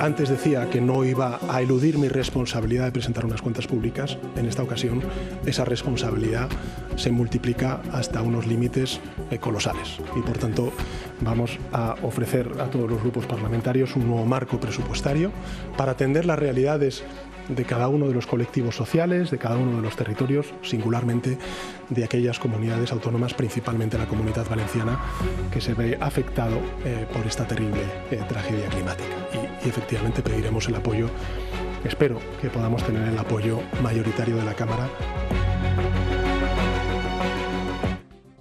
antes decía que no iba a eludir mi responsabilidad de presentar unas cuentas públicas, en esta ocasión esa responsabilidad se multiplica hasta unos límites colosales y por tanto vamos a ofrecer a todos los grupos parlamentarios un nuevo marco presupuestario para atender las realidades de cada uno de los colectivos sociales, de cada uno de los territorios, singularmente de aquellas comunidades autónomas, principalmente la Comunidad Valenciana, que se ve afectado por esta terrible tragedia climática. Y efectivamente pediremos el apoyo, espero que podamos tener el apoyo mayoritario de la Cámara.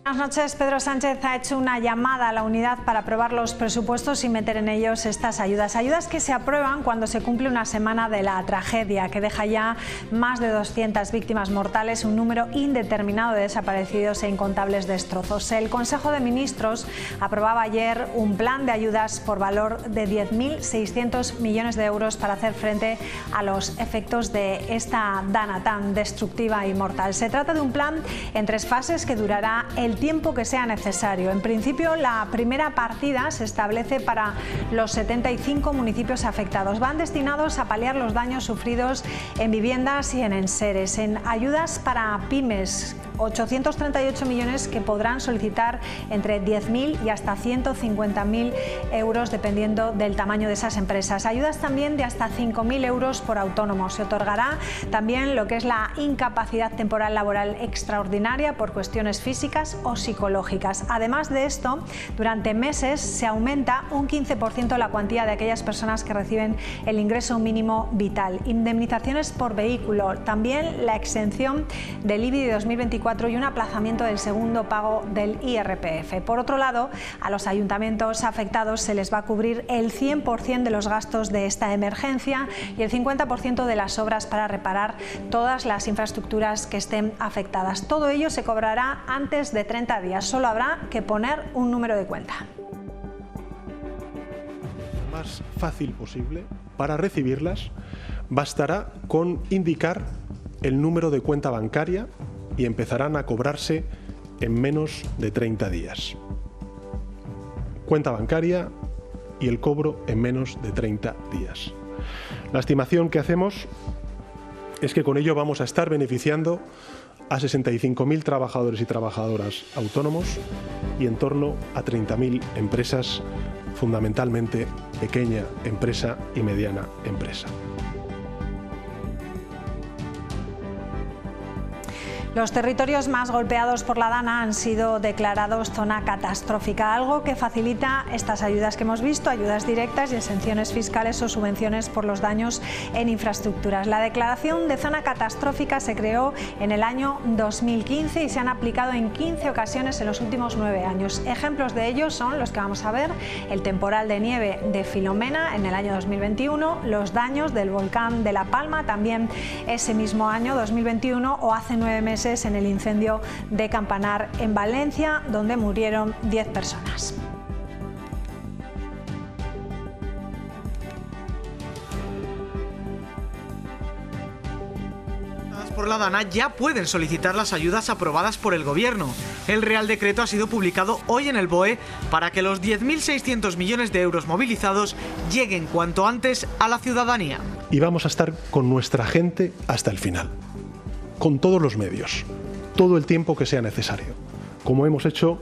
Buenas noches. Pedro Sánchez ha hecho una llamada a la unidad para aprobar los presupuestos y meter en ellos estas ayudas. Ayudas que se aprueban cuando se cumple una semana de la tragedia, que deja ya más de 200 víctimas mortales, un número indeterminado de desaparecidos e incontables destrozos. El Consejo de Ministros aprobaba ayer un plan de ayudas por valor de 10.600 millones de euros para hacer frente a los efectos de esta dana tan destructiva y mortal. Se trata de un plan en 3 fases que durará el tiempo que sea necesario. En principio, la primera partida se establece para los 75 municipios afectados. Van destinados a paliar los daños sufridos en viviendas y en enseres, en ayudas para pymes, 838 millones que podrán solicitar entre 10.000 y hasta 150.000 euros dependiendo del tamaño de esas empresas. Ayudas también de hasta 5.000 euros por autónomo. Se otorgará también lo que es la incapacidad temporal laboral extraordinaria por cuestiones físicas o psicológicas. Además de esto, durante meses se aumenta un 15% la cuantía de aquellas personas que reciben el ingreso mínimo vital. Indemnizaciones por vehículo, también la exención del IBI de 2024 y un aplazamiento del segundo pago del IRPF. Por otro lado, a los ayuntamientos afectados se les va a cubrir el 100% de los gastos de esta emergencia y el 50% de las obras para reparar todas las infraestructuras que estén afectadas. Todo ello se cobrará antes de 30 días. Solo habrá que poner un número de cuenta. Lo más fácil posible. Para recibirlas, bastará con indicar el número de cuenta bancaria y empezarán a cobrarse en menos de 30 días. Cuenta bancaria y el cobro en menos de 30 días. La estimación que hacemos es que con ello vamos a estar beneficiando a 65.000 trabajadores y trabajadoras autónomos y en torno a 30.000 empresas, fundamentalmente pequeña empresa y mediana empresa. Los territorios más golpeados por la dana han sido declarados zona catastrófica, algo que facilita estas ayudas que hemos visto, ayudas directas y exenciones fiscales o subvenciones por los daños en infraestructuras. La declaración de zona catastrófica se creó en el año 2015 y se han aplicado en 15 ocasiones en los últimos 9 años. Ejemplos de ellos son los que vamos a ver: el temporal de nieve de Filomena en el año 2021, los daños del volcán de La Palma también ese mismo año 2021 o hace 9 meses en el incendio de Campanar en Valencia, donde murieron 10 personas. Por la dana ya pueden solicitar las ayudas aprobadas por el Gobierno. El Real Decreto ha sido publicado hoy en el BOE para que los 10.600 millones de euros movilizados lleguen cuanto antes a la ciudadanía. Y vamos a estar con nuestra gente hasta el final, con todos los medios, todo el tiempo que sea necesario, como hemos hecho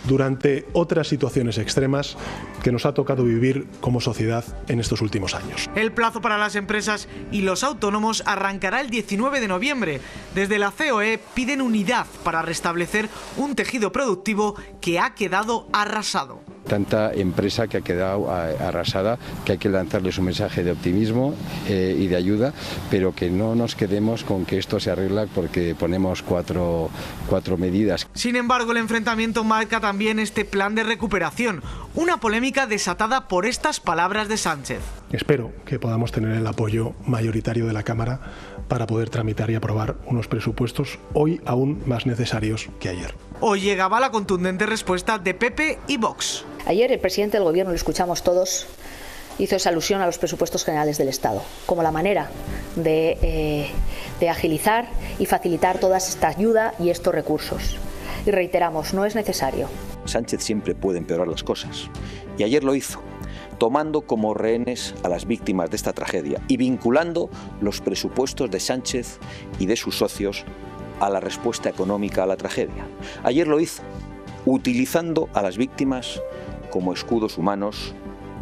durante otras situaciones extremas que nos ha tocado vivir como sociedad en estos últimos años. El plazo para las empresas y los autónomos arrancará el 19 de noviembre. Desde la COE piden unidad para restablecer un tejido productivo que ha quedado arrasado. Tanta empresa que ha quedado arrasada, que hay que lanzarles un mensaje de optimismo y de ayuda, pero que no nos quedemos con que esto se arregla porque ponemos cuatro medidas. Sin embargo, el enfrentamiento marca también este plan de recuperación, una polémica desatada por estas palabras de Sánchez. Espero que podamos tener el apoyo mayoritario de la Cámara para poder tramitar y aprobar unos presupuestos hoy aún más necesarios que ayer. Hoy llegaba la contundente respuesta de PP y Vox. Ayer el presidente del Gobierno, lo escuchamos todos, hizo esa alusión a los presupuestos generales del Estado como la manera de agilizar y facilitar toda esta ayuda y estos recursos. Y reiteramos, no es necesario. Sánchez siempre puede empeorar las cosas y ayer lo hizo. tomando como rehenes a las víctimas de esta tragedia y vinculando los presupuestos de Sánchez y de sus socios a la respuesta económica a la tragedia. Ayer lo hizo, utilizando a las víctimas como escudos humanos,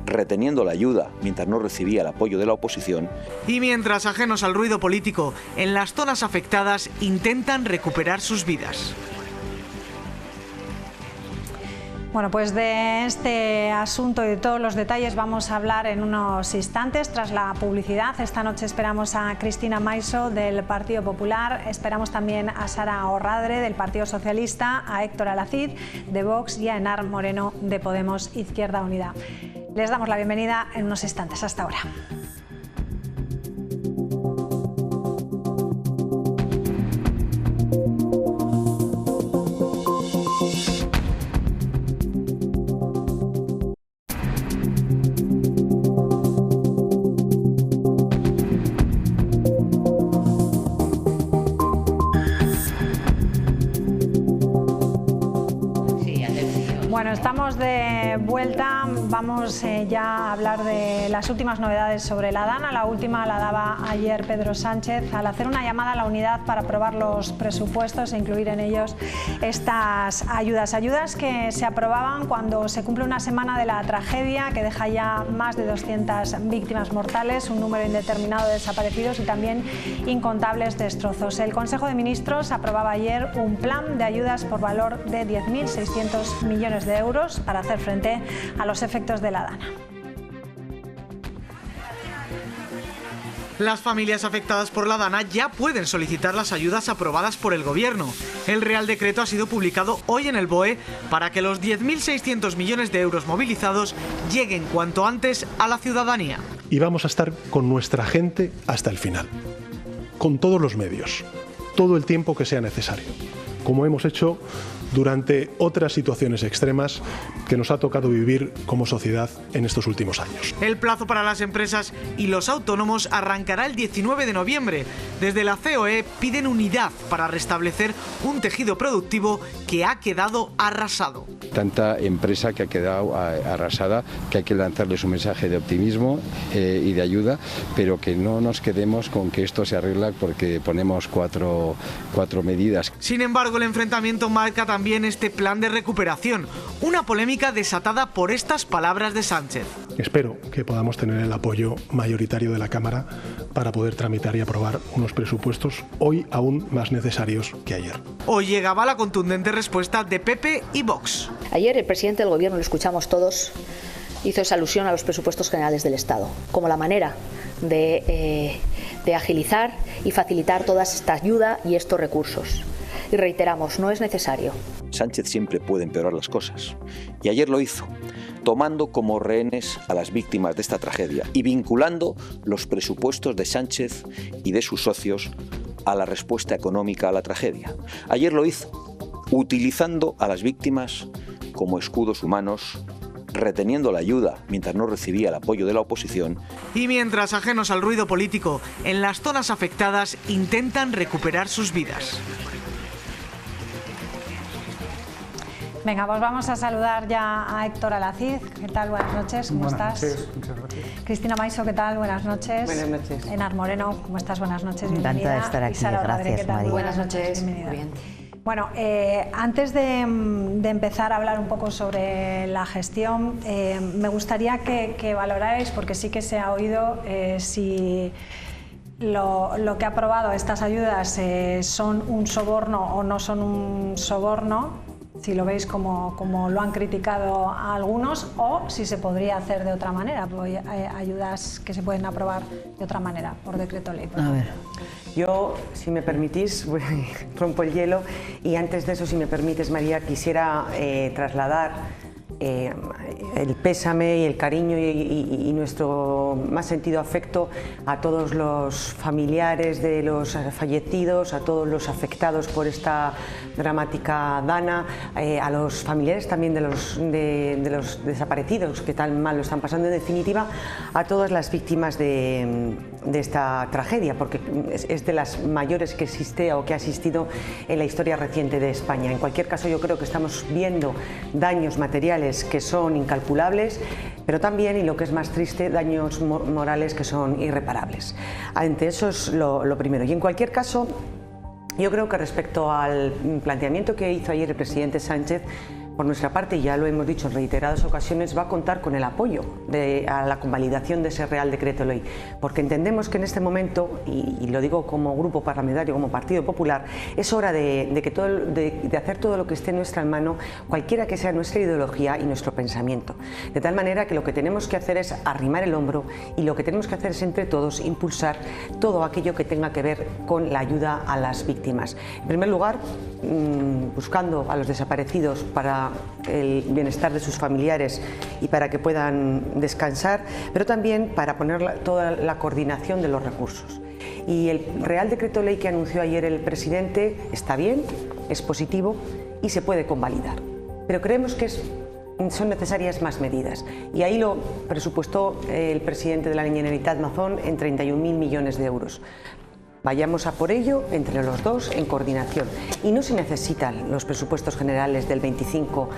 reteniendo la ayuda mientras no recibía el apoyo de la oposición. Y mientras, ajenos al ruido político, en las zonas afectadas intentan recuperar sus vidas. Bueno, pues de este asunto y de todos los detalles vamos a hablar en unos instantes tras la publicidad. Esta noche esperamos a Cristina Maiso del Partido Popular, esperamos también a Sara Orradre del Partido Socialista, a Héctor Alacid de Vox y a Enar Moreno de Podemos Izquierda Unida. Les damos la bienvenida en unos instantes. Hasta ahora. Bueno, estamos de vuelta, vamos ya a hablar de las últimas novedades sobre la Dana. La última la daba ayer Pedro Sánchez al hacer una llamada a la unidad para aprobar los presupuestos e incluir en ellos estas ayudas que se aprobaban cuando se cumple una semana de la tragedia que deja ya más de 200 víctimas mortales, un número indeterminado de desaparecidos y también incontables destrozos. El Consejo de Ministros aprobaba ayer un plan de ayudas por valor de 10.600 millones de euros para hacer frente a los efectos de la Dana. Las familias afectadas por la Dana ya pueden solicitar las ayudas aprobadas por el Gobierno. El Real Decreto ha sido publicado hoy en el BOE para que los 10.600 millones de euros movilizados lleguen cuanto antes a la ciudadanía. Y vamos a estar con nuestra gente hasta el final, con todos los medios, todo el tiempo que sea necesario, como hemos hecho durante otras situaciones extremas que nos ha tocado vivir como sociedad en estos últimos años. El plazo para las empresas y los autónomos arrancará el 19 de noviembre. Desde la COE piden unidad para restablecer un tejido productivo que ha quedado arrasado. Tanta empresa que ha quedado arrasada que hay que lanzarles un mensaje de optimismo y de ayuda, pero que no nos quedemos con que esto se arregla porque ponemos cuatro medidas. Sin embargo, el enfrentamiento marca también este plan de recuperación, una polémica desatada por estas palabras de Sánchez. Espero que podamos tener el apoyo mayoritario de la Cámara para poder tramitar y aprobar unos presupuestos hoy aún más necesarios que ayer. Hoy llegaba la contundente respuesta de PP y Vox. Ayer el presidente del Gobierno, lo escuchamos todos, hizo esa alusión a los presupuestos generales del Estado, como la manera de agilizar y facilitar toda esta ayuda y estos recursos. Y reiteramos, no es necesario. Sánchez siempre puede empeorar las cosas. Y ayer lo hizo, tomando como rehenes a las víctimas de esta tragedia y vinculando los presupuestos de Sánchez y de sus socios a la respuesta económica a la tragedia. Ayer lo hizo, utilizando a las víctimas como escudos humanos, reteniendo la ayuda mientras no recibía el apoyo de la oposición. Y mientras, ajenos al ruido político, en las zonas afectadas intentan recuperar sus vidas. Venga, pues vamos a saludar ya a Héctor Alacid. ¿Qué tal? Buenas noches, ¿cómo estás? Buenas noches, muchas gracias. Cristina Maiso, ¿qué tal? Buenas noches. Buenas noches. Enar Moreno, ¿cómo estás? Buenas noches, bienvenida. Encantada de estar aquí, Y Sara Orradre, gracias, ¿qué tal? María. Buenas noches, bienvenida. Muy bien. Bueno, antes de empezar a hablar un poco sobre la gestión, me gustaría que valorarais, porque sí que se ha oído, si lo que ha aprobado estas ayudas son un soborno o no son un soborno, si lo veis como lo han criticado a algunos, o si se podría hacer de otra manera, pues ayudas que se pueden aprobar de otra manera, por decreto ley. A ver. Yo, si me permitís, rompo el hielo y antes de eso, si me permites, María, quisiera trasladar el pésame y el cariño y nuestro más sentido afecto a todos los familiares de los fallecidos, a todos los afectados por esta dramática Dana, a los familiares también de los desaparecidos que tan mal lo están pasando, en definitiva a todas las víctimas de esta tragedia, porque es de las mayores que existe o que ha existido en la historia reciente de España. En cualquier caso, yo creo que estamos viendo daños materiales que son incalculables. pero también, y lo que es más triste, daños morales que son irreparables. Ante eso es lo primero. Y en cualquier caso, yo creo que respecto al planteamiento que hizo ayer el presidente Sánchez, por nuestra parte, y ya lo hemos dicho en reiteradas ocasiones, va a contar con el apoyo a la convalidación de ese Real Decreto Ley, porque entendemos que en este momento, y lo digo como grupo parlamentario, como Partido Popular, es hora de hacer todo lo que esté en nuestra mano, cualquiera que sea nuestra ideología y nuestro pensamiento. De tal manera que lo que tenemos que hacer es arrimar el hombro, y lo que tenemos que hacer es entre todos impulsar todo aquello que tenga que ver con la ayuda a las víctimas. En primer lugar, buscando a los desaparecidos para el bienestar de sus familiares y para que puedan descansar, pero también para poner toda la coordinación de los recursos. Y el Real Decreto Ley que anunció ayer el presidente está bien, es positivo y se puede convalidar. Pero creemos que son necesarias más medidas, y ahí lo presupuestó el presidente de la Generalitat Mazón en 31.000 millones de euros. Vayamos a por ello entre los dos en coordinación, y no se necesitan los presupuestos generales del 25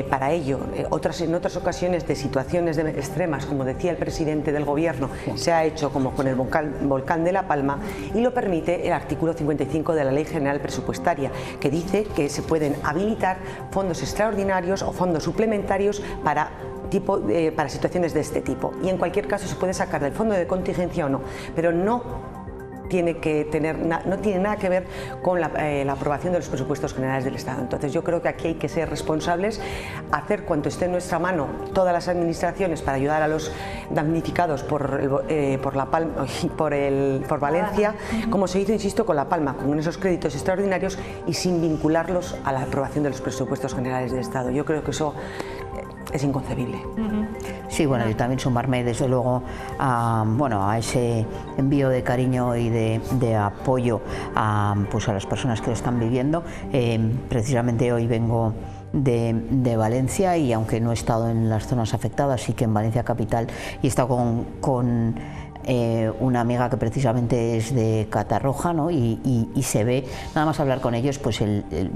para ello. En otras ocasiones de situaciones extremas, como decía el presidente del gobierno, se ha hecho, como con el volcán de La Palma, y lo permite el artículo 55 de la Ley General Presupuestaria, que dice que se pueden habilitar fondos extraordinarios o fondos suplementarios para situaciones de este tipo, y en cualquier caso se puede sacar del fondo de contingencia o no, pero no tiene nada que ver con la aprobación de los presupuestos generales del Estado. Entonces yo creo que aquí hay que ser responsables, hacer cuanto esté en nuestra mano todas las administraciones para ayudar a los damnificados por Valencia, como se hizo, insisto, con La Palma, con esos créditos extraordinarios y sin vincularlos a la aprobación de los presupuestos generales del Estado. Yo creo que eso es inconcebible. Sí, bueno, yo también sumarme desde luego a ese envío de cariño y de apoyo a las personas que lo están viviendo. Precisamente hoy vengo de Valencia, y aunque no he estado en las zonas afectadas, sí que en Valencia capital, y he estado con una amiga que precisamente es de Catarroja, ¿no? y se ve, nada más hablar con ellos, pues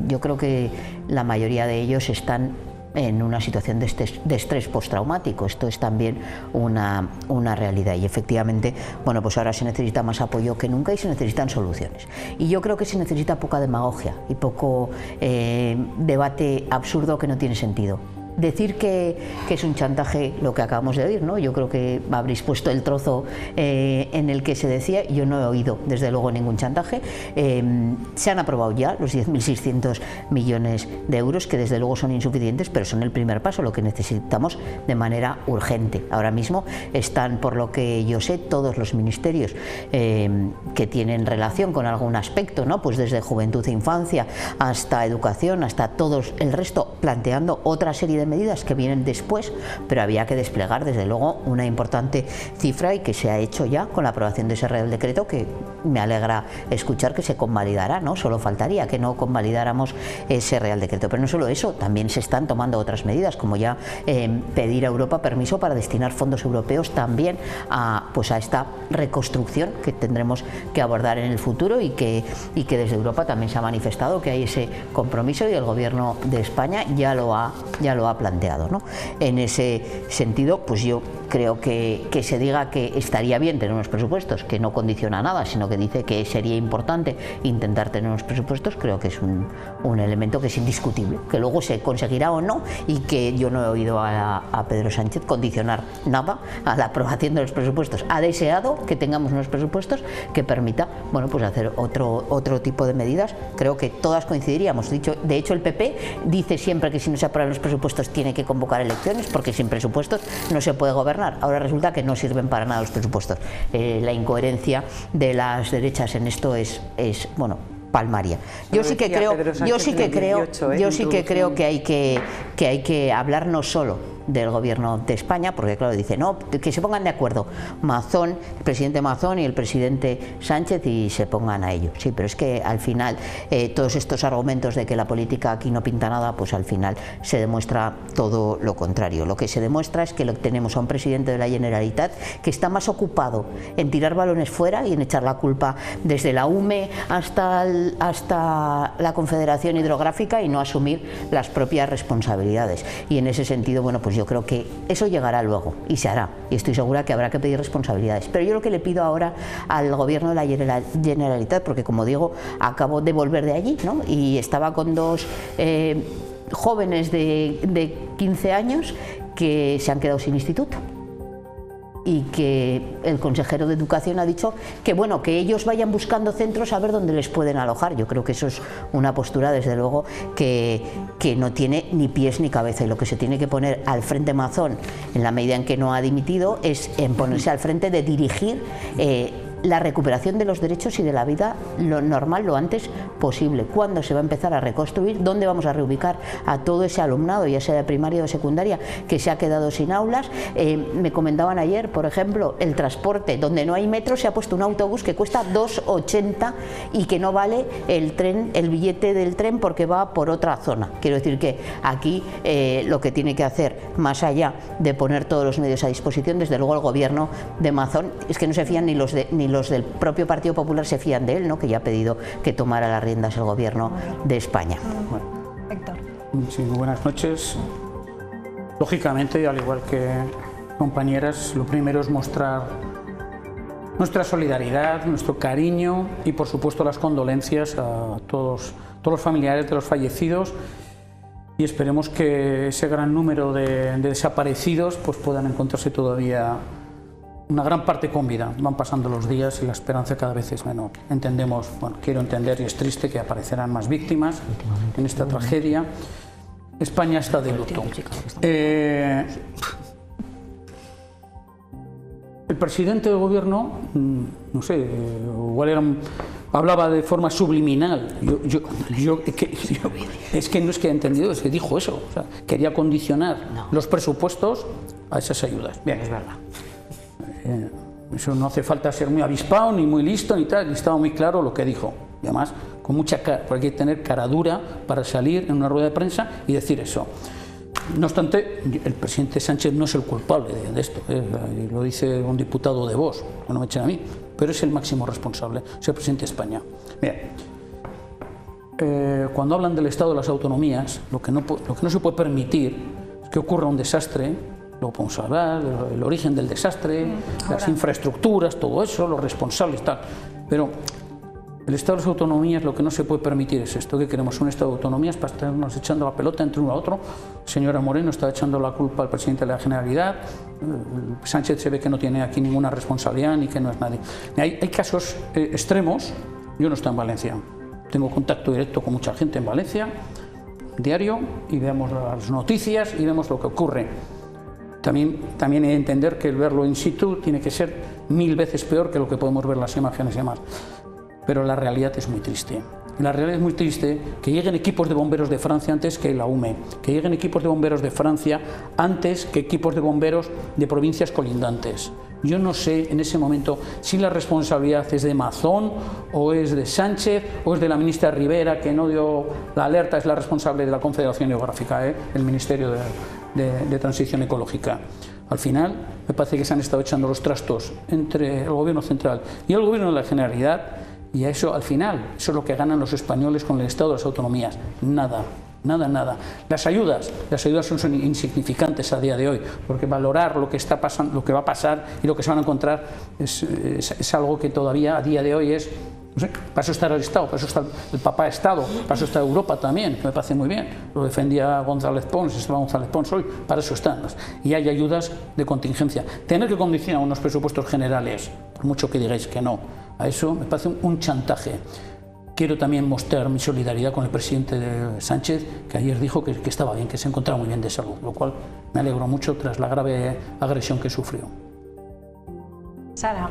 yo creo que la mayoría de ellos están en una situación de estrés postraumático. Esto es también una realidad, y efectivamente, bueno, pues ahora se necesita más apoyo que nunca y se necesitan soluciones. Y yo creo que se necesita poca demagogia y poco debate absurdo que no tiene sentido. Decir que es un chantaje lo que acabamos de oír, ¿no? Yo creo que habréis puesto el trozo en el que se decía. Yo no he oído desde luego ningún chantaje. Se han aprobado ya los 10.600 millones de euros, que desde luego son insuficientes, pero son el primer paso, lo que necesitamos de manera urgente. Ahora mismo están, por lo que yo sé, todos los ministerios que tienen relación con algún aspecto, ¿no? Pues desde juventud e infancia hasta educación, hasta todos el resto, planteando otra serie de medidas que vienen después, pero había que desplegar desde luego una importante cifra, y que se ha hecho ya con la aprobación de ese Real Decreto, que me alegra escuchar que se convalidará, ¿no? Solo faltaría que no convalidáramos ese Real Decreto. Pero no solo eso, también se están tomando otras medidas, como ya pedir a Europa permiso para destinar fondos europeos también a esta reconstrucción que tendremos que abordar en el futuro, y que desde Europa también se ha manifestado que hay ese compromiso, y el Gobierno de España ya lo ha planteado, ¿no? En ese sentido, pues yo creo que se diga que estaría bien tener unos presupuestos, que no condiciona nada, sino que dice que sería importante intentar tener unos presupuestos, creo que es un elemento que es indiscutible, que luego se conseguirá o no, y que yo no he oído a Pedro Sánchez condicionar nada a la aprobación de los presupuestos. Ha deseado que tengamos unos presupuestos que permita, bueno, pues hacer otro tipo de medidas. Creo que todas coincidiríamos. De hecho, el PP dice siempre que si no se aprueban los presupuestos tiene que convocar elecciones, porque sin presupuestos no se puede gobernar. Ahora resulta que no sirven para nada los presupuestos. La incoherencia de las derechas en esto es bueno, palmaria. Yo sí que creo que hay que hablar no solo del Gobierno de España, porque claro, dice, no, que se pongan de acuerdo Mazón, el presidente Mazón y el presidente Sánchez, y se pongan a ello. Sí, pero es que al final todos estos argumentos de que la política aquí no pinta nada, pues al final se demuestra todo lo contrario. Lo que se demuestra es que tenemos a un presidente de la Generalitat que está más ocupado en tirar balones fuera y en echar la culpa desde la UME hasta la Confederación Hidrográfica, y no asumir las propias responsabilidades. Y en ese sentido, bueno, pues yo creo que eso llegará luego y se hará, y estoy segura que habrá que pedir responsabilidades. Pero yo lo que le pido ahora al gobierno de la Generalitat, porque como digo, acabo de volver de allí, ¿no? Y estaba con dos jóvenes de 15 años que se han quedado sin instituto, y que el consejero de Educación ha dicho que bueno, que ellos vayan buscando centros a ver dónde les pueden alojar. Yo creo que eso es una postura, desde luego, que no tiene ni pies ni cabeza, y lo que se tiene que poner al frente Mazón, en la medida en que no ha dimitido, es en ponerse al frente de dirigir la recuperación de los derechos y de la vida lo normal lo antes posible. ¿Cuándo se va a empezar a reconstruir? ¿Dónde vamos a reubicar a todo ese alumnado, ya sea de primaria o de secundaria, que se ha quedado sin aulas? Me comentaban ayer, por ejemplo, el transporte, donde no hay metro, se ha puesto un autobús que cuesta 2,80 y que no vale el billete del tren porque va por otra zona. Quiero decir que aquí lo que tiene que hacer, más allá de poner todos los medios a disposición, desde luego el gobierno de Mazón, es que no se fían ni los del propio Partido Popular se fían de él, ¿no? Que ya ha pedido que tomara las riendas el gobierno de España. Bueno. Héctor. Sí, muy buenas noches. Lógicamente, al igual que compañeras, lo primero es mostrar nuestra solidaridad, nuestro cariño y, por supuesto, las condolencias a todos los familiares de los fallecidos, y esperemos que ese gran número de desaparecidos pues puedan encontrarse todavía una gran parte con vida. Van pasando los días y la esperanza cada vez es menor. Entendemos, bueno, quiero entender, y es triste que aparecerán más víctimas en esta tragedia. España está de luto. El presidente del gobierno, no sé, igual hablaba de forma subliminal. Es que no es que haya entendido, es que dijo eso. O sea, quería condicionar los presupuestos a esas ayudas. Bien, es verdad. Eso no hace falta ser muy avispado, ni muy listo, ni tal, y estaba muy claro lo que dijo. Y además, con mucha cara, porque hay que tener cara dura para salir en una rueda de prensa y decir eso. No obstante, el presidente Sánchez no es el culpable de esto, lo dice un diputado de Vox, no me echen a mí, pero es el máximo responsable, es el presidente de España. Bien, cuando hablan del Estado de las autonomías, lo que no se puede permitir es que ocurra un desastre. Luego podemos hablar del origen del desastre, las infraestructuras, todo eso, los responsables, tal. Pero el Estado de las autonomías, lo que no se puede permitir es esto, que queremos un Estado de autonomías para estarnos echando la pelota entre uno a otro. Señora Moreno está echando la culpa al presidente de la Generalidad. Sánchez se ve que no tiene aquí ninguna responsabilidad ni que no es nadie. Hay casos extremos. Yo no estoy en Valencia. Tengo contacto directo con mucha gente en Valencia, diario, y vemos las noticias y vemos lo que ocurre. También hay que entender que el verlo in situ tiene que ser 1000 veces peor que lo que podemos ver las imágenes y demás. Pero la realidad es muy triste. La realidad es muy triste que lleguen equipos de bomberos de Francia antes que la UME, que lleguen equipos de bomberos de Francia antes que equipos de bomberos de provincias colindantes. Yo no sé en ese momento si la responsabilidad es de Mazón o es de Sánchez o es de la ministra Rivera, que no dio la alerta, es la responsable de la Confederación Geográfica, el Ministerio de Transición Ecológica. Al final me parece que se han estado echando los trastos entre el gobierno central y el gobierno de la Generalidad, y a eso al final, eso es lo que ganan los españoles con el Estado de las autonomías. Nada. Las ayudas son insignificantes a día de hoy, porque valorar lo que está pasando, lo que va a pasar y lo que se van a encontrar es algo que todavía a día de hoy es, no sé, para eso está el Estado, para eso está el papá Estado, para eso está Europa también, me parece muy bien. Lo defendía González Pons, Esteban González Pons hoy, para eso están. Y hay ayudas de contingencia. Tener que condicionar unos presupuestos generales, por mucho que digáis que no, a eso me parece un chantaje. Quiero también mostrar mi solidaridad con el presidente Sánchez, que ayer dijo que estaba bien, que se encontraba muy bien de salud, lo cual me alegró mucho tras la grave agresión que sufrió. Sara.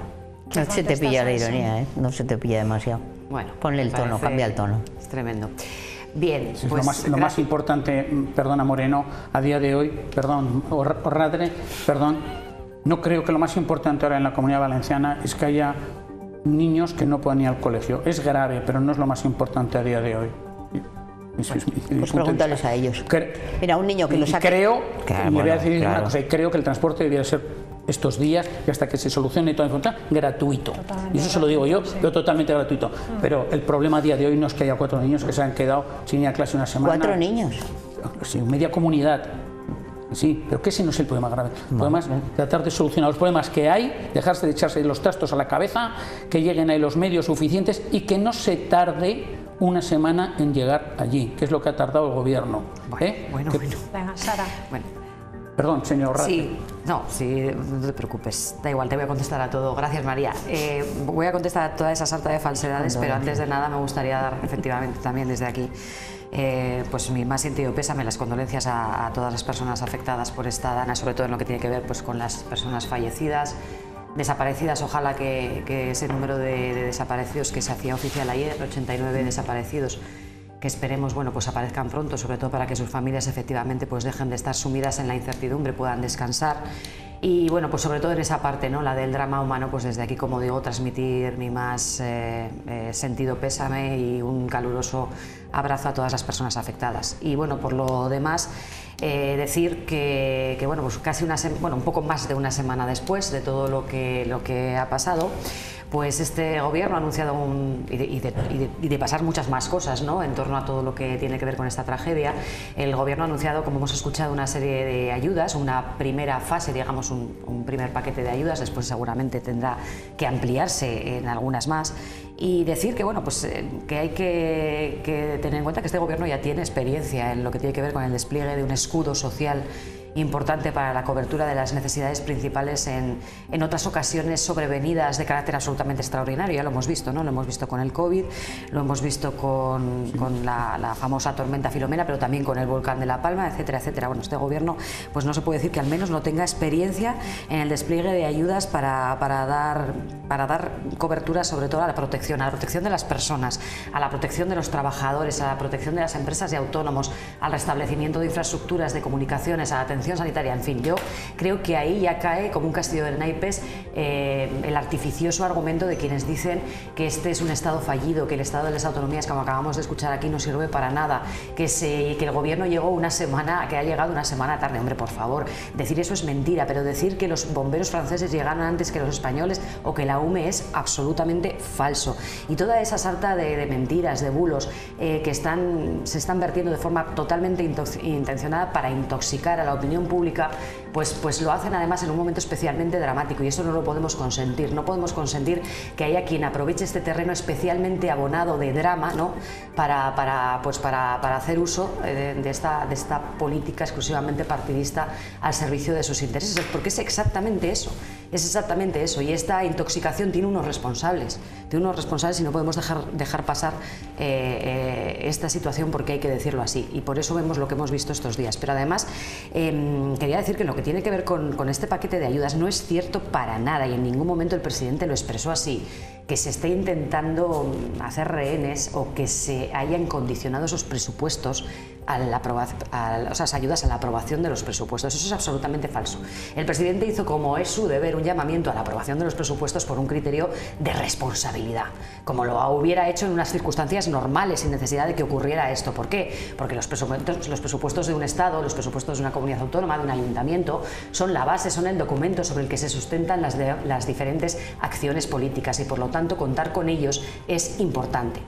No se te pilla la ironía, no se te pilla demasiado. Bueno, ponle el tono, cambia el tono. Es tremendo. Bien, pues lo más importante, perdona Moreno, a día de hoy, Radre, no creo que lo más importante ahora en la Comunidad Valenciana es que haya niños que no puedan ir al colegio. Es grave, pero no es lo más importante a día de hoy. Pues pregúntales a ellos. Mira, un niño que lo saque. Creo, voy a decir una cosa, creo que el transporte debería ser estos días y hasta que se solucione todo gratuito. Y eso se lo digo yo, pero totalmente gratuito. Pero el problema a día de hoy no es que haya 4 niños que se han quedado sin ir a clase una semana. 4 niños. Sí, media comunidad. Sí, pero que ese no es el problema grave. El problema es tratar de solucionar los problemas que hay, dejarse de echarse los trastos a la cabeza, que lleguen ahí los medios suficientes y que no se tarde una semana en llegar allí, que es lo que ha tardado el gobierno. Bueno. Venga, Sara. Bueno. Perdón, señor Rato. Sí, no te preocupes, da igual, te voy a contestar a todo. Gracias, María. Voy a contestar a toda esa sarta de falsedades, pero antes de nada me gustaría dar efectivamente también desde aquí pues mi más sentido pésame, las condolencias a todas las personas afectadas por esta dana, sobre todo en lo que tiene que ver pues, con las personas fallecidas, desaparecidas. Ojalá que ese número de desaparecidos que se hacía oficial ayer, 89 desaparecidos, que esperemos pues aparezcan pronto, sobre todo para que sus familias efectivamente pues dejen de estar sumidas en la incertidumbre, puedan descansar. Y bueno, pues sobre todo en esa parte, ¿no? La del drama humano, pues desde aquí, como digo, transmitir mi más sentido pésame y un caluroso abrazo a todas las personas afectadas. Y bueno, por lo demás, decir que bueno, pues casi un poco más de una semana después de todo lo que ha pasado, pues este gobierno ha anunciado y de pasar muchas más cosas, ¿no? En torno a todo lo que tiene que ver con esta tragedia, el gobierno ha anunciado, como hemos escuchado, una serie de ayudas, una primera fase, digamos un primer paquete de ayudas, después seguramente tendrá que ampliarse en algunas más. Y decir que bueno, pues que hay que tener en cuenta que este gobierno ya tiene experiencia en lo que tiene que ver con el despliegue de un escudo social importante para la cobertura de las necesidades principales en otras ocasiones sobrevenidas de carácter absolutamente extraordinario. Ya lo hemos visto, ¿no? Lo hemos visto con el COVID, lo hemos visto con la famosa tormenta Filomena, pero también con el volcán de La Palma, etcétera, etcétera. Bueno, este gobierno pues no se puede decir que al menos no tenga experiencia en el despliegue de ayudas para dar cobertura sobre todo a la protección de las personas, a la protección de los trabajadores, a la protección de las empresas y autónomos, al restablecimiento de infraestructuras de comunicaciones, a la atención sanitaria. En fin, yo creo que ahí ya cae como un castillo de naipes el artificioso argumento de quienes dicen que este es un Estado fallido, que el Estado de las autonomías, como acabamos de escuchar aquí, no sirve para nada, que el gobierno ha llegado una semana tarde. Hombre, por favor, decir eso es mentira, pero decir que los bomberos franceses llegaron antes que los españoles o que la UME es absolutamente falso. Y toda esa sarta de mentiras, de bulos que se están vertiendo de forma totalmente intencionada para intoxicar a la opinión pública, pues lo hacen además en un momento especialmente dramático, y eso no lo podemos consentir. No podemos consentir que haya quien aproveche este terreno especialmente abonado de drama, ¿no? para hacer uso de esta política exclusivamente partidista al servicio de sus intereses, porque es exactamente eso. Y esta intoxicación tiene unos responsables y no podemos dejar pasar esta situación, porque hay que decirlo así, y por eso vemos lo que hemos visto estos días. Pero además quería decir que en lo que tiene que ver con este paquete de ayudas no es cierto para nada, y en ningún momento el presidente lo expresó así, que se esté intentando hacer rehenes o que se hayan condicionado esos presupuestos esas ayudas a la aprobación de los presupuestos. Eso es absolutamente falso. El presidente hizo, como es su deber, un llamamiento a la aprobación de los presupuestos por un criterio de responsabilidad, como lo hubiera hecho en unas circunstancias normales, sin necesidad de que ocurriera esto. ¿Por qué? Porque los presupuestos de un Estado, los presupuestos de una comunidad autónoma, de un ayuntamiento, son la base, son el documento sobre el que se sustentan las diferentes acciones políticas, y por lo tanto contar con ellos es importante.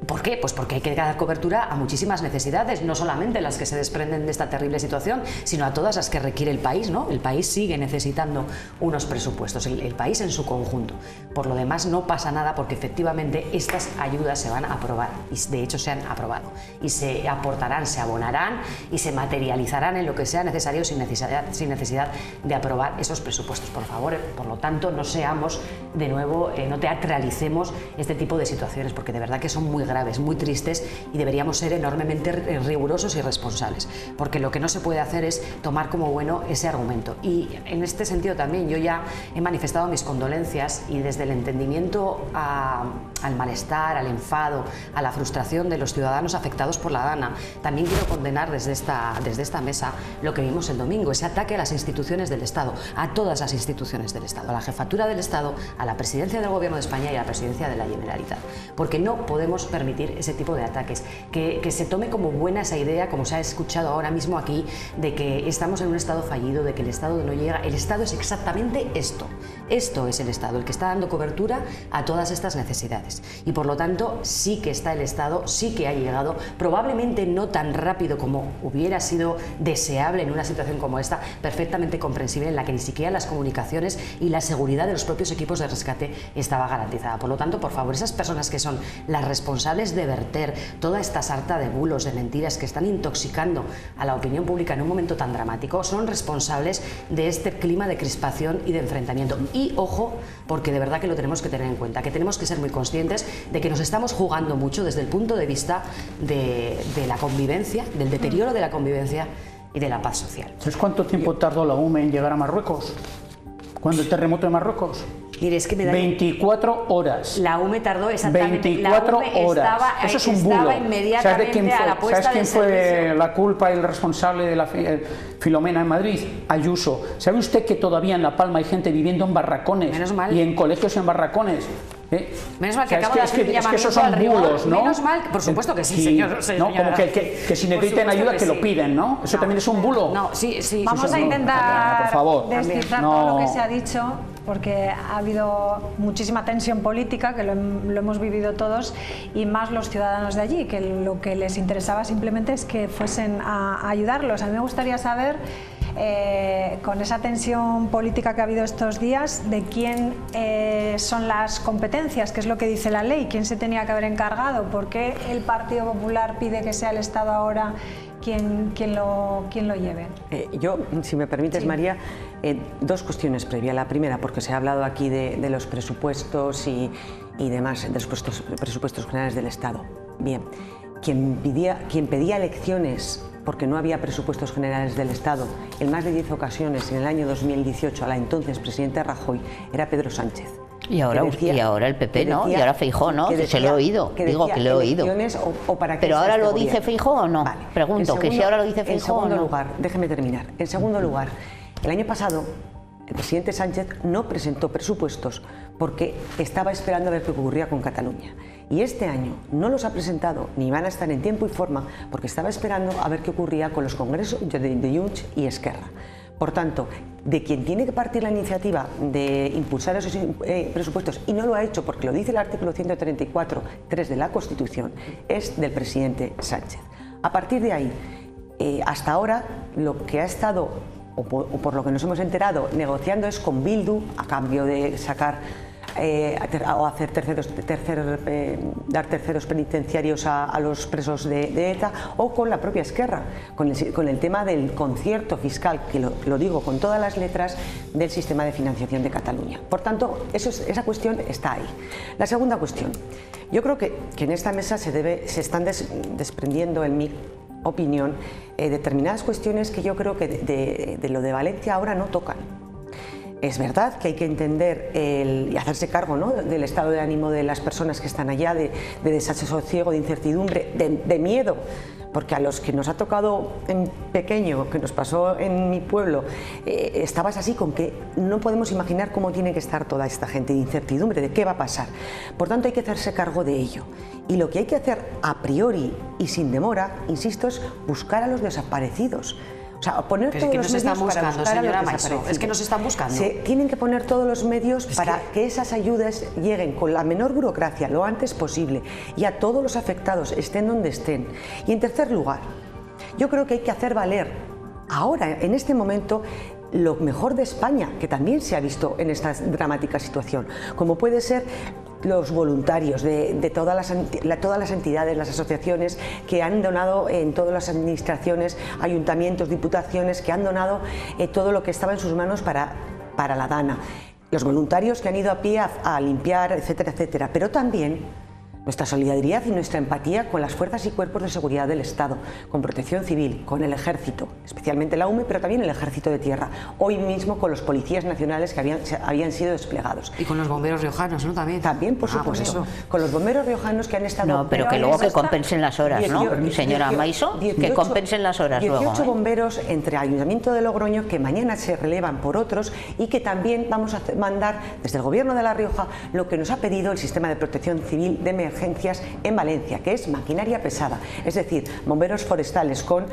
¿Por qué? Pues porque hay que dar cobertura a muchísimas necesidades, no solamente las que se desprenden de esta terrible situación, sino a todas las que requiere el país, ¿no? El país sigue necesitando unos presupuestos, el país en su conjunto. Por lo demás, no pasa nada, porque efectivamente estas ayudas se van a aprobar, y de hecho se han aprobado, y se aportarán, se abonarán y se materializarán en lo que sea necesario sin necesidad de aprobar esos presupuestos. Por favor, por lo tanto, no seamos de nuevo, no teatralicemos este tipo de situaciones, porque de verdad que son muy graves, muy tristes, y deberíamos ser enormemente rigurosos y responsables, porque lo que no se puede hacer es tomar como bueno ese argumento. Y en este sentido también yo ya he manifestado mis condolencias, y desde el entendimiento al malestar, al enfado, a la frustración de los ciudadanos afectados por la dana, también quiero condenar desde esta mesa lo que vimos el domingo, ese ataque a las instituciones del Estado, a todas las instituciones del Estado, a la jefatura del Estado, a la presidencia del Gobierno de España y a la presidencia de la Generalitat, porque no podemos permitir ese tipo de ataques, que se tome como buena esa idea, como se ha escuchado ahora mismo aquí, de que estamos en un Estado fallido, de que el Estado no llega. El Estado es exactamente esto es el Estado, el que está dando cobertura a todas estas necesidades. necesidades. Y por lo tanto sí que está el Estado, sí que ha llegado, probablemente no tan rápido como hubiera sido deseable en una situación como esta, perfectamente comprensible, en la que ni siquiera las comunicaciones y la seguridad de los propios equipos de rescate estaba garantizada. Por lo tanto, por favor, esas personas que son las responsables de verter toda esta sarta de bulos, de mentiras que están intoxicando a la opinión pública en un momento tan dramático, son responsables de este clima de crispación y de enfrentamiento. Y ojo, porque de verdad que lo tenemos que tener en cuenta, que tenemos que ser muy conscientes de que nos estamos jugando mucho desde el punto de vista de la convivencia, del deterioro de la convivencia y de la paz social. ¿Sabes cuánto tiempo tardó la UME en llegar a Marruecos? ¿Cuándo el terremoto de Marruecos? Mire, es que me da 24 horas. La UME tardó exactamente 24 horas. Eso es un bulo. ¿Sabes quién fue la culpa y el responsable de la Filomena en Madrid? Ayuso. ¿Sabe usted que todavía en La Palma hay gente viviendo en barracones? Menos mal. Y en colegios en barracones? Menos mal que acabo de hacer un llamamiento esos son al rigor. bulos, ¿no? Menos mal, por supuesto que sí, señor. ¿no? Como que si necesitan ayuda que lo piden, ¿no? Eso también es un bulo. No, sí. Vamos a intentar por favor, descifrar todo lo que se ha dicho, porque ha habido muchísima tensión política, que lo hemos vivido todos, y más los ciudadanos de allí, que lo que les interesaba simplemente es que fuesen a ayudarlos. A mí me gustaría saber, con esa tensión política que ha habido estos días, de quién son las competencias, qué es lo que dice la ley, quién se tenía que haber encargado, por qué el Partido Popular pide que sea el Estado ahora quien lo lleve. Yo, si me permites, sí. María, dos cuestiones previas. La primera, porque se ha hablado aquí de los presupuestos y demás, de los presupuestos generales del Estado. Bien, quien pedía elecciones porque no había presupuestos generales del Estado en más de 10 ocasiones en el año 2018 a la entonces presidenta Rajoy era Pedro Sánchez. Y ahora el PP, ¿no? Y ahora Feijóo, ¿no? Que se lo he oído. Digo que lo he oído. Pero ahora lo dice Feijóo o no. Vale. Pregunto, que si ahora lo dice Feijóo o no. En segundo lugar, déjeme terminar. En segundo lugar, el año pasado el presidente Sánchez no presentó presupuestos porque estaba esperando a ver qué ocurría con Cataluña. Y este año no los ha presentado ni van a estar en tiempo y forma porque estaba esperando a ver qué ocurría con los congresos de Junts y Esquerra. Por tanto, de quien tiene que partir la iniciativa de impulsar esos presupuestos, y no lo ha hecho porque lo dice el artículo 134.3 de la Constitución, es del presidente Sánchez. A partir de ahí, hasta ahora, lo que ha estado, o por lo que nos hemos enterado, negociando es con Bildu, a cambio de sacar o hacer dar terceros penitenciarios a los presos de ETA, o con la propia Esquerra, con el tema del concierto fiscal, que lo digo con todas las letras, del sistema de financiación de Cataluña. Por tanto, esa cuestión está ahí. La segunda cuestión, yo creo que en esta mesa se están desprendiendo, en mi opinión, determinadas cuestiones que yo creo que de lo de Valencia ahora no tocan. Es verdad que hay que entender y hacerse cargo, ¿no?, del estado de ánimo de las personas que están allá, de desasosiego, de incertidumbre, de miedo, porque a los que nos ha tocado en pequeño, que nos pasó en mi pueblo, estabas así con que no podemos imaginar cómo tiene que estar toda esta gente, de incertidumbre, de qué va a pasar. Por tanto, hay que hacerse cargo de ello. Y lo que hay que hacer a priori y sin demora, insisto, es buscar a los desaparecidos. O sea, poner todos los medios para buscar a los desaparecidos. Es que nos están buscando. Se tienen que poner todos los medios para que esas ayudas lleguen con la menor burocracia lo antes posible y a todos los afectados, estén donde estén. Y en tercer lugar, yo creo que hay que hacer valer ahora, en este momento, lo mejor de España, que también se ha visto en esta dramática situación, como puede ser los voluntarios de todas las entidades, las asociaciones que han donado en todas las administraciones, ayuntamientos, diputaciones, que han donado todo lo que estaba en sus manos para la Dana. Los voluntarios que han ido a pie a limpiar, etcétera, etcétera. Pero también nuestra solidaridad y nuestra empatía con las fuerzas y cuerpos de seguridad del Estado, con Protección Civil, con el Ejército, especialmente la UME, pero también el Ejército de Tierra, hoy mismo con los policías nacionales que habían sido desplegados. Y con los bomberos riojanos, ¿no? También, por supuesto, con los bomberos riojanos que han estado... No, pero que luego que compensen las horas, ¿no? Señora Maiso, que compensen las horas 18 luego. 18 bomberos entre el Ayuntamiento de Logroño, que mañana se relevan por otros, y que también vamos a mandar desde el Gobierno de La Rioja lo que nos ha pedido el Sistema de Protección Civil de Emergencias en Valencia, que es maquinaria pesada, es decir, bomberos forestales con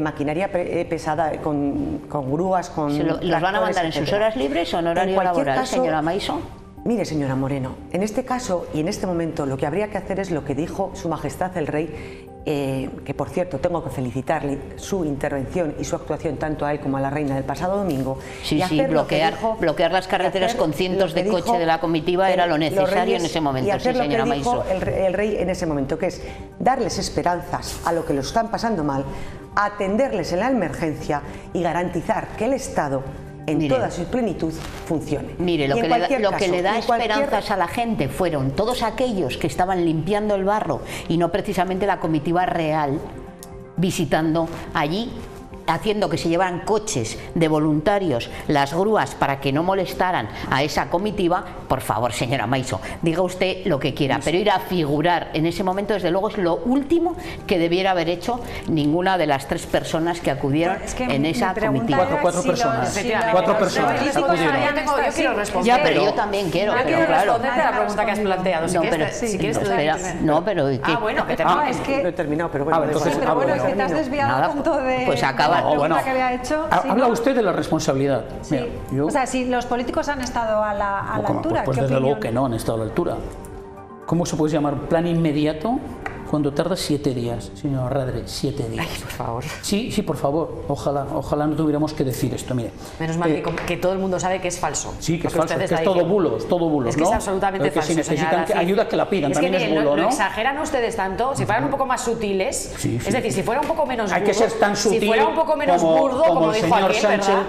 maquinaria pesada, con grúas, con... ¿Los van a mandar en sus horas libres o en horario laboral, señora Maiso? Mire, señora Moreno, en este caso y en este momento lo que habría que hacer es lo que dijo Su Majestad el Rey, que por cierto tengo que felicitarle su intervención y su actuación tanto a él como a la reina del pasado domingo. Sí, sí, bloquear las carreteras con cientos de coches de la comitiva era lo necesario en ese momento, y hacer sí, señora lo que dijo Maiso. el rey en ese momento, que es darles esperanzas a lo que lo están pasando mal, atenderles en la emergencia y garantizar que el Estado en toda su plenitud funcione. Mire, lo que le da esperanzas a la gente fueron todos aquellos que estaban limpiando el barro y no precisamente la comitiva real visitando allí, haciendo que se llevaran coches de voluntarios, las grúas, para que no molestaran a esa comitiva. Por favor, señora Maiso, diga usted lo que quiera, pero ir a figurar en ese momento, desde luego, es lo último que debiera haber hecho ninguna de las 3 personas que acudieron en esa comitiva. Cuatro personas acudieron. Yo quiero responder. Ya, pero yo también quiero. Yo quiero claro. responderte a la pregunta que has planteado. Si quieres te doy. No, pero ¿qué? Bueno, que es que no he terminado, pero bueno. Entonces, pero bueno, es que te has desviado tanto de pues acaba. la pregunta que había hecho. Habla usted de la responsabilidad. Sí. Mira, O sea, si los políticos han estado a la altura. Pues desde luego que no han estado a la altura. ¿Cómo se puede llamar plan inmediato cuando tarda 7 días, señor Radre? 7 días. Ay, por favor. Sí, por favor. Ojalá no tuviéramos que decir esto. Mire, menos mal que todo el mundo sabe que es falso. Sí, que es falso, que es todo bulos, es que ¿no? es absolutamente falso. Si necesitan ayuda, que la pidan. Es que también es bulo, lo ¿no? exageran ustedes tanto. Si fueran un poco más sutiles, es decir, si fuera un poco menos burdo, hay que ser tan sutil, si fuera un poco menos burdo, como el dijo señor aquí, Sánchez, ¿verdad?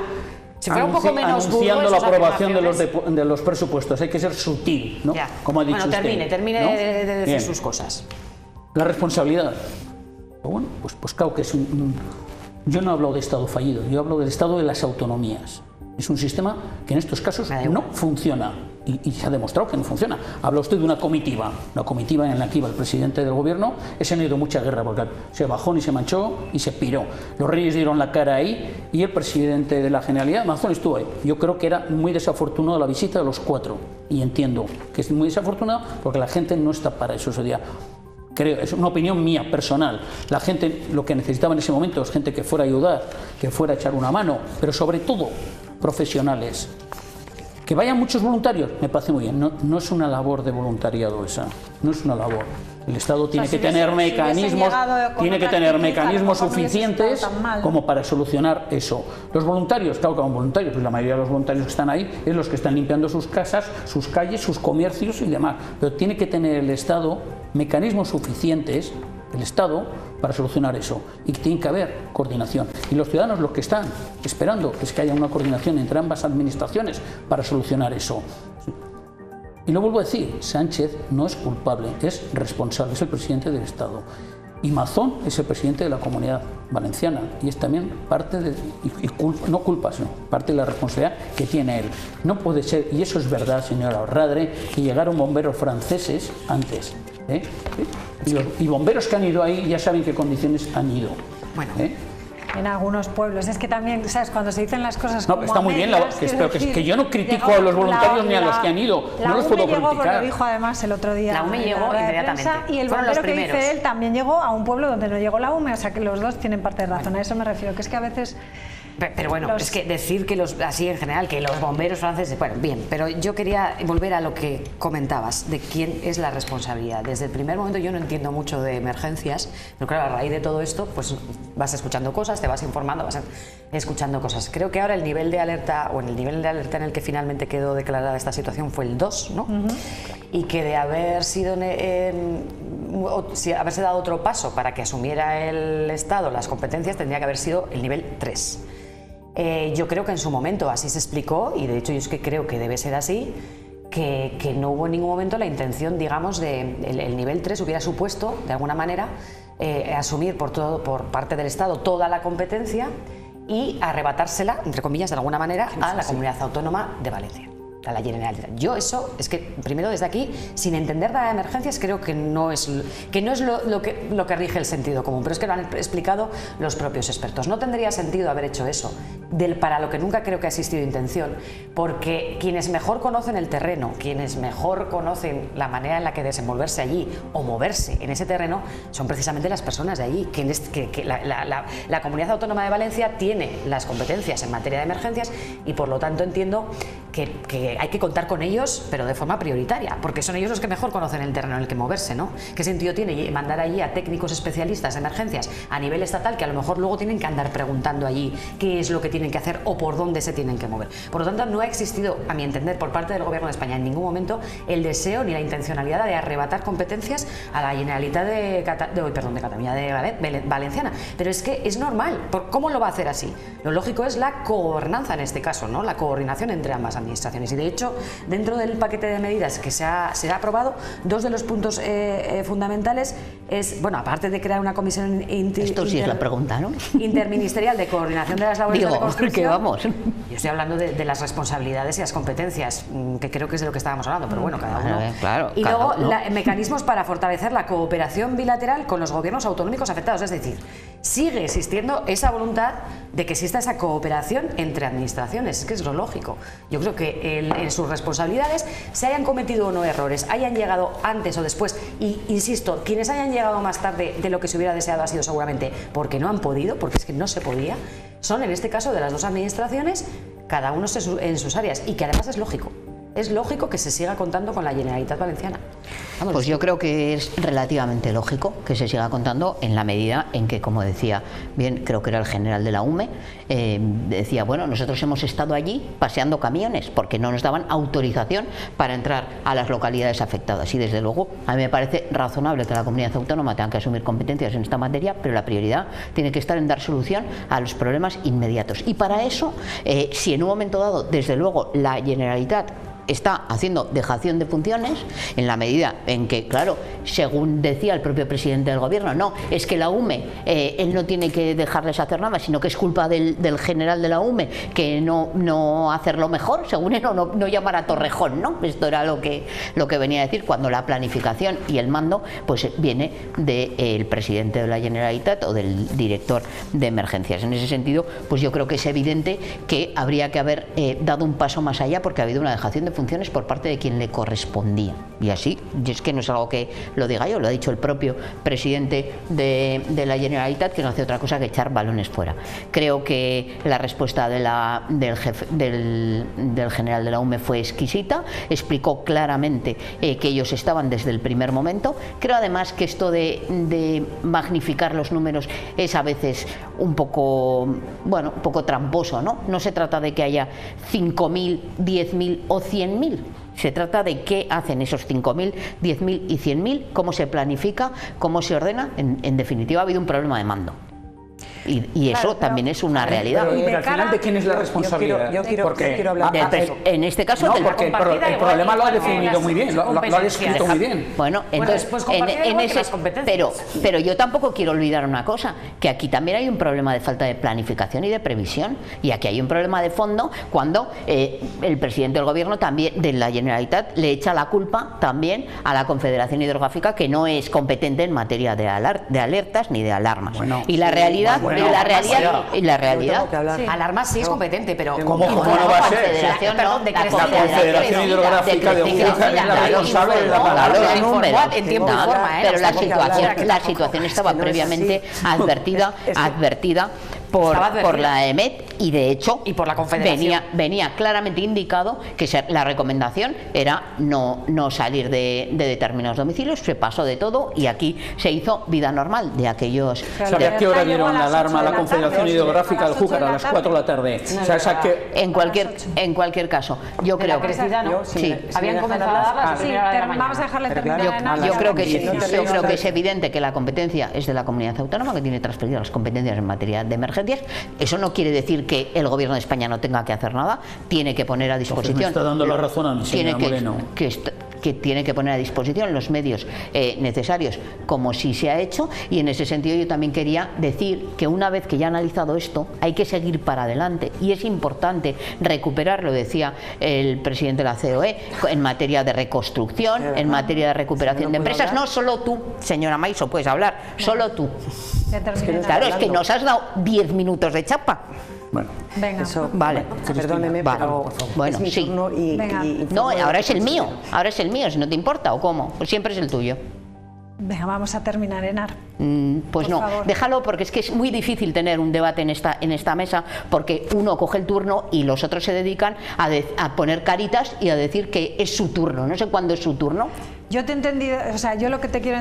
Si fuera un poco menos burdo, anunciando la aprobación afirmaciones... de los presupuestos, hay que ser sutil, ¿no? Ya. Como ha dicho bueno, usted, termine ¿no? de decir Bien. sus cosas. La responsabilidad. Bueno, pues claro que es yo no hablo de Estado fallido, yo hablo del Estado de las autonomías. Es un sistema que en estos casos no funciona y se ha demostrado que no funciona. Habla usted de una comitiva en la que iba el presidente del gobierno. Ese no ha ido mucha guerra porque se bajó ni se manchó y se piró. Los reyes dieron la cara ahí y el presidente de la Generalidad, Mazón, estuvo ahí. Yo creo que era muy desafortunado la visita de los 4 y entiendo que es muy desafortunado porque la gente no está para eso ese día. Creo, es una opinión mía, personal. La gente lo que necesitaba en ese momento es gente que fuera a ayudar, que fuera a echar una mano, pero sobre todo profesionales. Que vayan muchos voluntarios, me parece muy bien. No es una labor de voluntariado esa, no es una labor. El Estado tiene que tener mecanismos suficientes como para solucionar eso. Los voluntarios, claro que son voluntarios, pues la mayoría de los voluntarios que están ahí es los que están limpiando sus casas, sus calles, sus comercios y demás. Pero tiene que tener el Estado mecanismos suficientes, el Estado, para solucionar eso. Y tiene que haber coordinación. Y los ciudadanos lo que están esperando es que haya una coordinación entre ambas administraciones para solucionar eso. Y lo vuelvo a decir, Sánchez no es culpable, es responsable, es el presidente del Estado. Y Mazón es el presidente de la Comunidad Valenciana y es también parte de, no culpas, no, parte de la responsabilidad que tiene él. No puede ser, y eso es verdad, señora Radre, que llegaron bomberos franceses antes. Y bomberos que han ido ahí ya saben qué condiciones han ido. Bueno. En algunos pueblos. Es que también, ¿sabes? Cuando se dicen las cosas no, como está muy bien, que yo no critico a los voluntarios ni a los que han ido. No los puedo criticar. Porque lo dijo además el otro día. La UME llegó inmediatamente. Y el bombero que dice él también llegó a un pueblo donde no llegó la UME. O sea que los dos tienen parte de razón. A eso me refiero. Que es que a veces... Pero bueno, es que decir que así en general, que los bomberos franceses, bueno, bien, pero yo quería volver a lo que comentabas, de quién es la responsabilidad. Desde el primer momento yo no entiendo mucho de emergencias, pero claro, a raíz de todo esto, pues vas escuchando cosas, te vas informando, vas escuchando cosas. Creo que ahora el nivel de alerta, o en el nivel de alerta en el que finalmente quedó declarada esta situación fue el 2, ¿no? Y que de haber sido haberse dado otro paso para que asumiera el Estado las competencias, tendría que haber sido el nivel 3. Yo creo que en su momento así se explicó, y de hecho yo es que creo que debe ser así, que no hubo en ningún momento la intención, digamos, de el nivel 3 hubiera supuesto, de alguna manera, asumir por parte del Estado toda la competencia y arrebatársela, entre comillas, de alguna manera, a la Comunidad Autónoma de Valencia, a la Generalitat. Yo eso, es que primero desde aquí, sin entender nada de emergencias, creo que no es lo que rige el sentido común, pero es que lo han explicado los propios expertos. No tendría sentido haber hecho eso, para lo que nunca creo que ha existido intención, porque quienes mejor conocen el terreno, quienes mejor conocen la manera en la que desenvolverse allí o moverse en ese terreno, son precisamente las personas de allí, la Comunidad Autónoma de Valencia tiene las competencias en materia de emergencias y por lo tanto entiendo que hay que contar con ellos, pero de forma prioritaria, porque son ellos los que mejor conocen el terreno en el que moverse, ¿no? ¿Qué sentido tiene mandar allí a técnicos especialistas de emergencias a nivel estatal que a lo mejor luego tienen que andar preguntando allí qué es lo que tienen que hacer o por dónde se tienen que mover? Por lo tanto, no ha existido, a mi entender, por parte del Gobierno de España en ningún momento el deseo ni la intencionalidad de arrebatar competencias a la Generalitat de Cataluña Valenciana. Pero es que es normal. ¿Cómo lo va a hacer así? Lo lógico es la gobernanza en este caso, ¿no? La coordinación entre ambas administraciones. Y de hecho, dentro del paquete de medidas que se ha aprobado, dos de los puntos fundamentales es, bueno, aparte de crear una comisión esto sí es la pregunta, ¿no? interministerial de coordinación de las labores de reconstrucción. Que vamos. Yo estoy hablando de las responsabilidades y las competencias, que creo que es de lo que estábamos hablando, pero bueno, cada uno. Claro, y luego mecanismos para fortalecer la cooperación bilateral con los gobiernos autonómicos afectados, es decir, sigue existiendo esa voluntad de que exista esa cooperación entre administraciones, es que es lo lógico. Yo creo que en sus responsabilidades, se hayan cometido o no errores, hayan llegado antes o después, y insisto, quienes hayan llegado más tarde de lo que se hubiera deseado ha sido seguramente porque no han podido, porque es que no se podía, son en este caso de las dos administraciones, cada uno en sus áreas, y que además es lógico. Es lógico que se siga contando con la Generalitat Valenciana. Vamos. Pues yo creo que es relativamente lógico que se siga contando en la medida en que, como decía bien, creo que era el general de la UME, decía, bueno, nosotros hemos estado allí paseando camiones porque no nos daban autorización para entrar a las localidades afectadas, y desde luego a mí me parece razonable que la comunidad autónoma tenga que asumir competencias en esta materia, pero la prioridad tiene que estar en dar solución a los problemas inmediatos, y para eso, si en un momento dado, desde luego, la Generalitat está haciendo dejación de funciones, en la medida en que, claro, según decía el propio presidente del gobierno, no, es que la UME, él no tiene que dejarles hacer nada, sino que es culpa del general de la UME que no hacerlo mejor, según él, no llamar a Torrejón, ¿no? Esto era lo que venía a decir, cuando la planificación y el mando pues viene del presidente de la Generalitat o del director de emergencias. En ese sentido, pues yo creo que es evidente que habría que haber dado un paso más allá, porque ha habido una dejación de funciones por parte de quien le correspondía, y así, y es que no es algo que lo diga yo, lo ha dicho el propio presidente de la Generalitat, que no hace otra cosa que echar balones fuera. Creo que la respuesta del general de la UME fue exquisita, explicó claramente que ellos estaban desde el primer momento. Creo además que esto de magnificar los números es a veces un poco, bueno, un poco tramposo, ¿no? No se trata de que haya 5.000, 10.000 o 100.000. Se trata de qué hacen esos 5.000, 10.000 y 100.000, cómo se planifica, cómo se ordena. En definitiva, ha habido un problema de mando. Y eso claro, también es una realidad. Pero al final, ¿de quién es la responsabilidad? Yo quiero hablar. En este caso, no, porque el problema lo ha definido muy bien, lo ha descrito muy bien. Bueno, entonces, pero yo tampoco quiero olvidar una cosa, que aquí también hay un problema de falta de planificación y de previsión, y aquí hay un problema de fondo cuando el presidente del gobierno también de la Generalitat le echa la culpa también a la Confederación Hidrográfica, que no es competente en materia de alertas ni de alarmas. Bueno, y la realidad la realidad. Sí. Alarmas sí es competente, pero ¿cómo no va a ser? La Confederación Hidrográfica de Júcar es la responsable de la palabra. En tiempo y forma, pero la situación estaba previamente advertida por la EMET, y de hecho y por la Confederación venía claramente indicado que la recomendación era no salir de determinados domicilios. Se pasó de todo y aquí se hizo vida normal de aquellos. ¿Sabes a qué hora dieron la alarma a la Confederación Hidrográfica del Júcar? A las 4 de la tarde. En cualquier caso, yo creo que habían comenzado a darlas. Sí, vamos a dejarle terminar. Yo creo que es evidente que la competencia es de la comunidad autónoma, que tiene transferidas las competencias en materia de emergencias. Eso no quiere decir que el gobierno de España no tenga que hacer nada, tiene que poner a disposición. Me está dando la razón a mi señora Moreno. Que tiene que poner a disposición los medios necesarios, como sí se ha hecho, y en ese sentido yo también quería decir que una vez que ya ha analizado esto, hay que seguir para adelante, y es importante recuperar, lo decía el presidente de la COE, en materia de reconstrucción, en materia de recuperación de empresas. No solo tú, señora Maiso, puedes hablar, solo tú. Claro, es que nos has dado 10 minutos de chapa. Bueno, venga. Eso, vale. Perdóneme, pero bueno, es mi turno y no, ahora es el mío, si no te importa, o cómo, pues siempre es el tuyo. Venga, vamos a terminar, Henar. Pues no, déjalo, porque es que es muy difícil tener un debate en esta mesa, porque uno coge el turno y los otros se dedican a poner caritas y a decir que es su turno. No sé cuándo es su turno. Yo te he entendido, o sea, yo lo que te quiero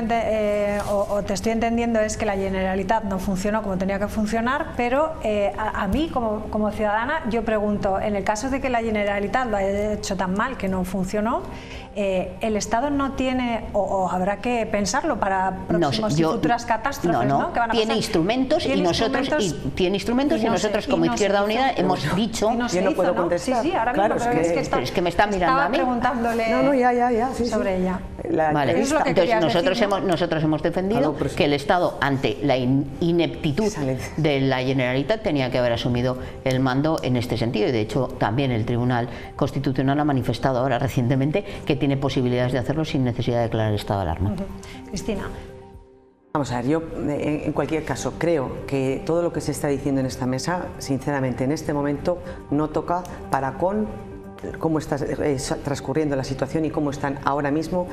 o te estoy entendiendo es que la Generalitat no funcionó como tenía que funcionar, pero a mí como ciudadana yo pregunto, en el caso de que la Generalitat lo haya hecho tan mal que no funcionó, el Estado no tiene, o habrá que pensarlo para próximos y futuras catástrofes, ¿no? Que van a tiene pasar. instrumentos y nosotros como Izquierda Unida hemos dicho. Yo no puedo contestar. Sí, ahora claro, mismo, pero es que me está mirando a mí. Estaba preguntándole sobre ella. Vale. Es lo que entonces decir, ¿no? nosotros hemos defendido que el Estado, ante la ineptitud de la Generalitat, tenía que haber asumido el mando en este sentido, y de hecho también el Tribunal Constitucional ha manifestado ahora recientemente que tiene posibilidades de hacerlo sin necesidad de declarar estado de alarma. Cristina. Vamos a ver, yo en cualquier caso creo que todo lo que se está diciendo en esta mesa, sinceramente en este momento no toca para con cómo está transcurriendo la situación y cómo están ahora mismo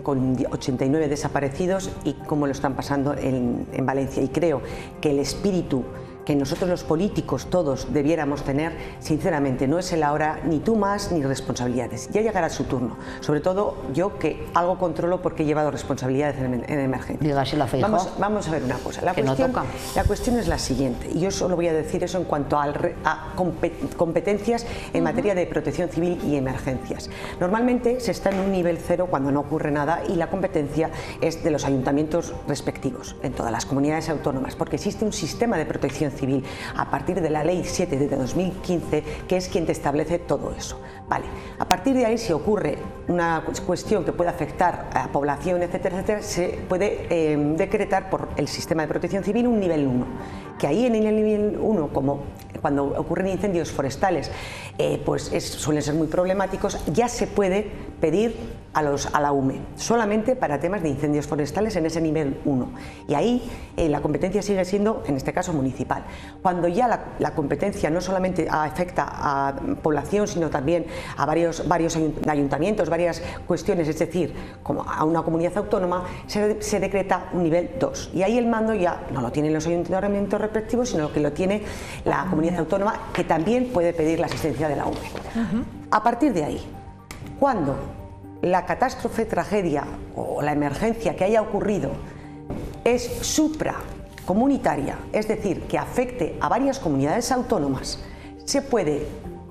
con 89 desaparecidos y cómo lo están pasando en Valencia. Y creo que el espíritu que nosotros los políticos todos debiéramos tener, sinceramente, no es el ahora ni tú más ni responsabilidades. Ya llegará su turno, sobre todo yo que algo controlo porque he llevado responsabilidades en emergencia. Dígaselo a Feijóo. Vamos a ver una cosa, la cuestión es la siguiente, y yo solo voy a decir eso en cuanto a competencias en materia de protección civil y emergencias. Normalmente se está en un nivel 0 cuando no ocurre nada y la competencia es de los ayuntamientos respectivos en todas las comunidades autónomas, porque existe un sistema de protección civil a partir de la Ley 7 de 2015 que es quien te establece todo eso. Vale, a partir de ahí, si ocurre una cuestión que puede afectar a la población, etcétera, etcétera, se puede decretar por el sistema de protección civil un nivel 1, que ahí en el nivel 1, como cuando ocurren incendios forestales, suelen ser muy problemáticos, ya se puede pedir a la UME, solamente para temas de incendios forestales en ese nivel 1. Y ahí la competencia sigue siendo, en este caso, municipal. Cuando ya la competencia no solamente afecta a población, sino también a varios ayuntamientos, varias cuestiones, es decir, como a una comunidad autónoma, se decreta un nivel 2. Y ahí el mando ya no lo tienen los ayuntamientos respectivos, sino que lo tiene la comunidad autónoma, que también puede pedir la asistencia de la UME. A partir de ahí, cuando la catástrofe, tragedia o la emergencia que haya ocurrido es supracomunitaria, es decir, que afecte a varias comunidades autónomas, se puede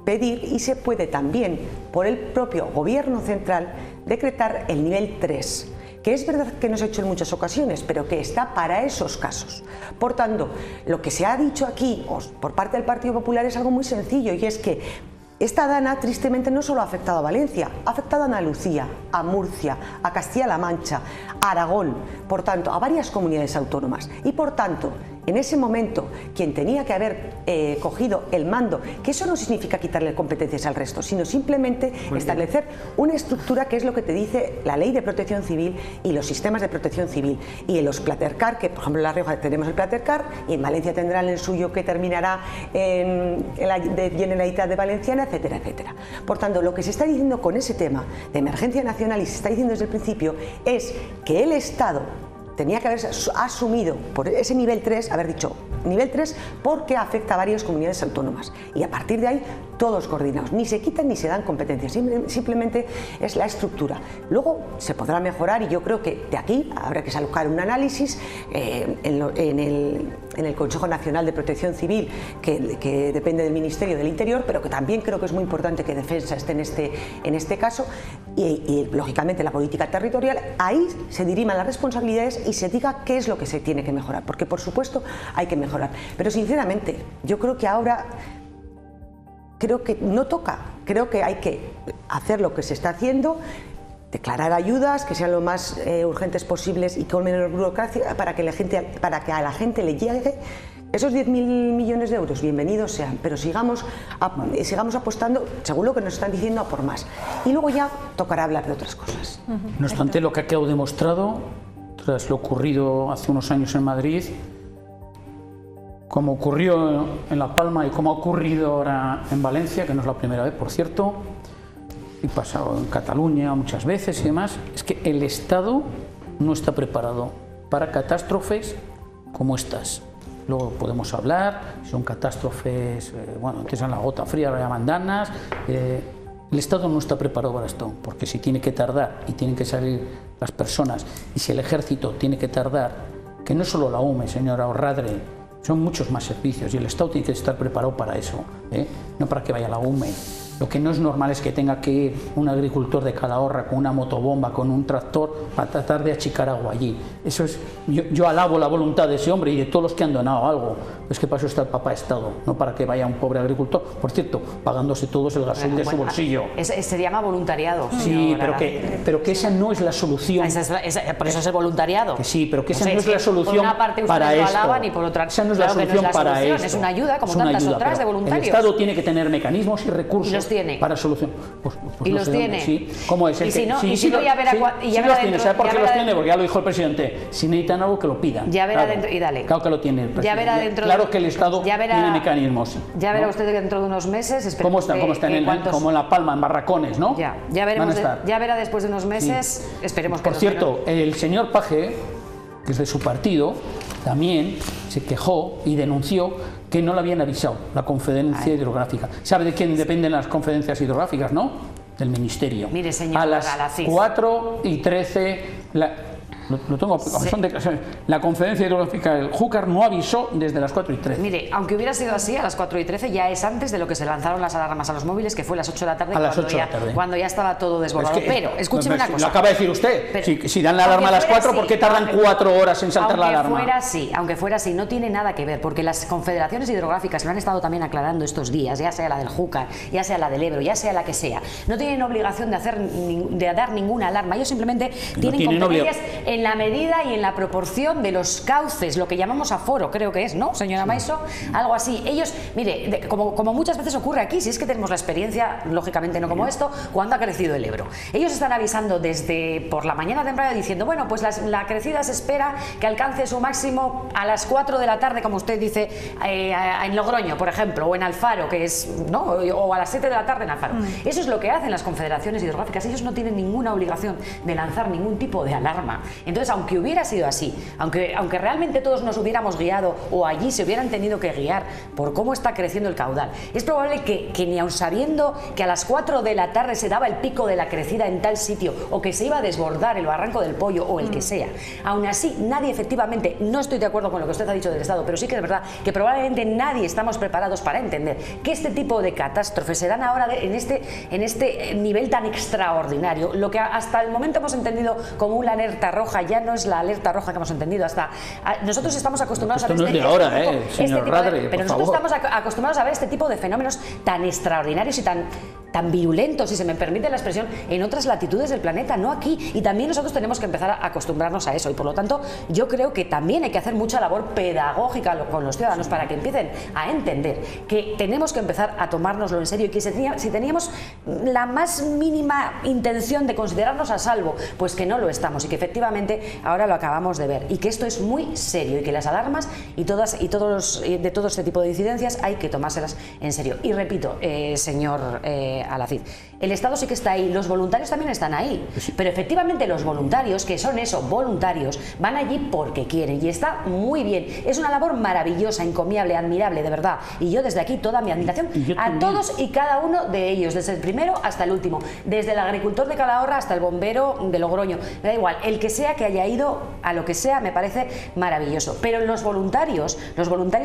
pedir y se puede también, por el propio gobierno central, decretar el nivel 3, que es verdad que no se ha hecho en muchas ocasiones, pero que está para esos casos. Por tanto, lo que se ha dicho aquí por parte del Partido Popular es algo muy sencillo, y es que esta dana, tristemente, no solo ha afectado a Valencia, ha afectado a Andalucía, a Murcia, a Castilla-La Mancha, a Aragón, por tanto, a varias comunidades autónomas. Y por tanto, en ese momento, quien tenía que haber cogido el mando, que eso no significa quitarle competencias al resto, sino simplemente establecer una estructura, que es lo que te dice la Ley de Protección Civil y los sistemas de protección civil. Y en los Platercar, que por ejemplo en La Rioja tenemos el Platercar, y en Valencia tendrán el suyo, que terminará en la Generalitat de Valenciana, etcétera, etcétera. Por tanto, lo que se está diciendo con ese tema de emergencia nacional, y se está diciendo desde el principio, es que el Estado tenía que haber asumido por ese nivel 3, haber dicho nivel 3 porque afecta a varias comunidades autónomas, y a partir de ahí todos coordinados, ni se quitan ni se dan competencias, simplemente es la estructura. Luego se podrá mejorar, y yo creo que de aquí habrá que sacar un análisis en el Consejo Nacional de Protección Civil, que depende del Ministerio del Interior, pero que también creo que es muy importante que Defensa esté en este caso, y lógicamente la política territorial. Ahí se diriman las responsabilidades y se diga qué es lo que se tiene que mejorar, porque por supuesto hay que mejorar, pero sinceramente yo creo que ahora no toca, creo que hay que hacer lo que se está haciendo, declarar ayudas que sean lo más urgentes posibles y con menor burocracia, para que a la gente le llegue. Esos 10.000 millones de euros, bienvenidos sean, pero sigamos apostando, según lo que nos están diciendo, a por más. Y luego ya tocará hablar de otras cosas. No obstante, lo que ha quedado demostrado, tras lo ocurrido hace unos años en Madrid, como ocurrió en La Palma y como ha ocurrido ahora en Valencia, que no es la primera vez, por cierto, y pasado en Cataluña muchas veces y demás, es que el Estado no está preparado para catástrofes como estas. Luego podemos hablar, son catástrofes, bueno, antes eran la gota fría, ahora llaman danas. El Estado no está preparado para esto, porque si tiene que tardar y tienen que salir las personas, y si el ejército tiene que tardar, que no es solo la UME, señora Orradre, son muchos más servicios y el Estado tiene que estar preparado para eso, no para que vaya la UME. Lo que no es normal es que tenga que ir un agricultor de Calahorra con una motobomba, con un tractor, para tratar de achicar agua allí. Eso es, yo alabo la voluntad de ese hombre y de todos los que han donado algo. Es que para eso está el Papá Estado, no para que vaya un pobre agricultor, por cierto, pagándose todos el gasoil de su bolsillo. Se llama voluntariado. Sí, pero que esa no es la solución. Por eso es el voluntariado. Que sí, pero que esa no es la solución para esto. Por una parte ustedes lo alaban y por otra esa no es la solución para esto. Es una ayuda, como tantas otras, de voluntarios. El Estado tiene que tener mecanismos y recursos para solucionar. ¿Y los tiene? Sí. ¿Cómo es? Y si no, ya verá los tiene. ¿Sabe por qué los tiene? Porque ya lo dijo el presidente. Si necesitan algo, que lo pidan. Ya verá dentro, y dale. Claro que lo tiene el presidente. Ya verá dentro. Claro que el Estado tiene mecanismos. Ya verá usted que dentro de unos meses. ¿Cómo están? Como en La Palma, en barracones, ¿no? Ya veremos. Ya verá después de unos meses. Esperemos que. Por cierto, el señor Paje, que es de su partido, también se quejó y denunció que no le habían avisado la Conferencia Hidrográfica. ¿Sabe de quién dependen las conferencias hidrográficas, no? Del Ministerio. Mire, señor, a las 4:13... Lo tengo, la Conferencia Hidrográfica del Júcar no avisó desde las 4:13. Mire, aunque hubiera sido así, a las 4:13 ya es antes de lo que se lanzaron las alarmas a los móviles, que fue a las 8 de la tarde, cuando ya estaba todo desbordado. Pero, escúcheme una cosa. Lo acaba de decir usted. Si dan la alarma a las 4, ¿por qué tardan 4 horas en saltar la alarma? Aunque fuera así, no tiene nada que ver, porque las confederaciones hidrográficas lo han estado también aclarando estos días, ya sea la del Júcar, ya sea la del Ebro, ya sea la que sea. No tienen obligación de dar ninguna alarma. Ellos simplemente tienen competencias en la medida y en la proporción de los cauces, lo que llamamos aforo, creo que es, ¿no, señora Maiso? Algo así. Ellos, mire, como muchas veces ocurre aquí, si es que tenemos la experiencia, lógicamente no como esto, cuando ha crecido el Ebro. Ellos están avisando desde por la mañana temprano diciendo, bueno, pues la crecida se espera que alcance su máximo a las 4 de la tarde, como usted dice, en Logroño, por ejemplo, o en Alfaro, que es, ¿no? O a las 7 de la tarde en Alfaro. Eso es lo que hacen las confederaciones hidrográficas. Ellos no tienen ninguna obligación de lanzar ningún tipo de alarma. Entonces, aunque hubiera sido así, aunque realmente todos nos hubiéramos guiado o allí se hubieran tenido que guiar por cómo está creciendo el caudal, es probable que ni aun sabiendo que a las 4 de la tarde se daba el pico de la crecida en tal sitio o que se iba a desbordar el Barranco del Pollo o el que sea, aún así nadie efectivamente, no estoy de acuerdo con lo que usted ha dicho del Estado, pero sí que es verdad que probablemente nadie estamos preparados para entender que este tipo de catástrofes se dan ahora en este nivel tan extraordinario. Lo que hasta el momento hemos entendido como una alerta roja ya no es la alerta roja que hemos entendido. Nosotros estamos acostumbrados a ver estamos acostumbrados a ver este tipo de fenómenos tan extraordinarios y tan virulentos, si se me permite la expresión, en otras latitudes del planeta, no aquí. Y también nosotros tenemos que empezar a acostumbrarnos a eso. Y por lo tanto, yo creo que también hay que hacer mucha labor pedagógica con los ciudadanos para que empiecen a entender que tenemos que empezar a tomárnoslo en serio y que si teníamos la más mínima intención de considerarnos a salvo, pues que no lo estamos y que efectivamente ahora lo acabamos de ver y que esto es muy serio y que las alarmas y todo este tipo de incidencias hay que tomárselas en serio. Y repito, señor Alacid, el Estado sí que está ahí, los voluntarios también están ahí, pero efectivamente los voluntarios, que son eso, voluntarios, van allí porque quieren y está muy bien. Es una labor maravillosa, encomiable, admirable, de verdad. Y yo desde aquí toda mi admiración a todos y cada uno de ellos, desde el primero hasta el último, desde el agricultor de Calahorra hasta el bombero de Logroño, me da igual, el que sea que haya ido a lo que sea, me parece maravilloso. Pero los voluntarios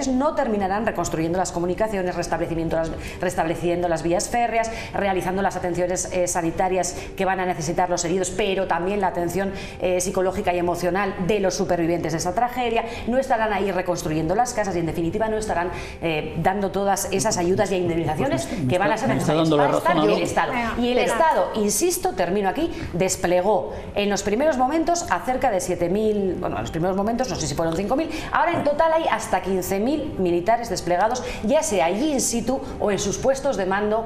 no terminarán reconstruyendo las comunicaciones, restableciendo las vías férreas, realizando las atenciones sanitarias que van a necesitar los heridos, pero también la atención psicológica y emocional de los supervivientes de esa tragedia. No estarán ahí reconstruyendo las casas y en definitiva no estarán dando todas esas ayudas y indemnizaciones que van a ser necesarias para estar el Estado. Y el Estado, insisto, termino aquí, desplegó en los primeros momentos a cerca de 7.000, bueno, en los primeros momentos no sé si fueron 5.000, ahora en total hay hasta 15.000 militares desplegados, ya sea allí in situ o en sus puestos de mando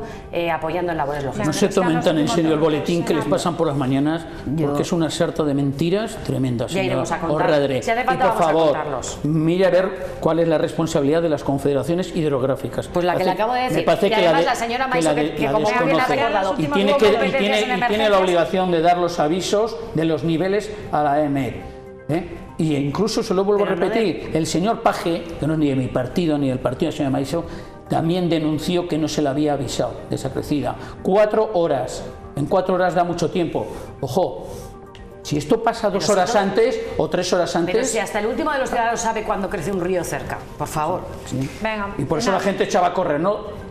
apoyando apoyando en labores logísticas. No se tomen tan en serio el boletín que les pasan por las mañanas, porque es una sarta de mentiras tremendas. Ya iremos a contar. Orredre. Si hace falta, y por vamos a favor, contarlos. mire a ver cuál es la responsabilidad de las confederaciones hidrográficas. Pues la que le acabo de decir. Me parece Y que además la la señora Maiso, que como bien ha recordado, y tiene la obligación de dar los avisos de los niveles a la EMET. Y incluso, se lo vuelvo a repetir, el señor Paje, que no es ni de mi partido ni del partido de la señora Maiso, también denunció que no se le había avisado de esa crecida. 4 horas. En 4 horas da mucho tiempo. Ojo, si esto pasa 2 horas antes o 3 horas antes... Pero si hasta el último de los ciudadanos sabe cuándo crece un río cerca, por favor. Sí. Venga. Y por eso la gente echaba a correr, ¿no?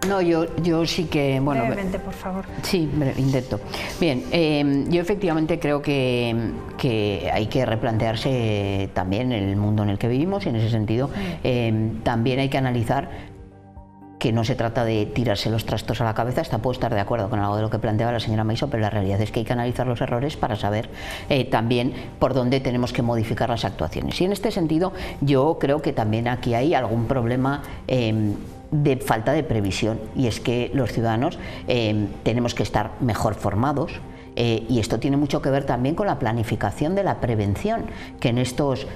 No, yo sí que... Bueno, brevemente, por favor. Sí, intento. Bien, yo efectivamente creo que hay que replantearse también el mundo en el que vivimos y en ese sentido también hay que analizar que no se trata de tirarse los trastos a la cabeza. Hasta puedo estar de acuerdo con algo de lo que planteaba la señora Maiso, pero la realidad es que hay que analizar los errores para saber también por dónde tenemos que modificar las actuaciones. Y en este sentido yo creo que también aquí hay algún problema de falta de previsión, y es que los ciudadanos tenemos que estar mejor formados. Y esto tiene mucho que ver también con la planificación de la prevención, que en estos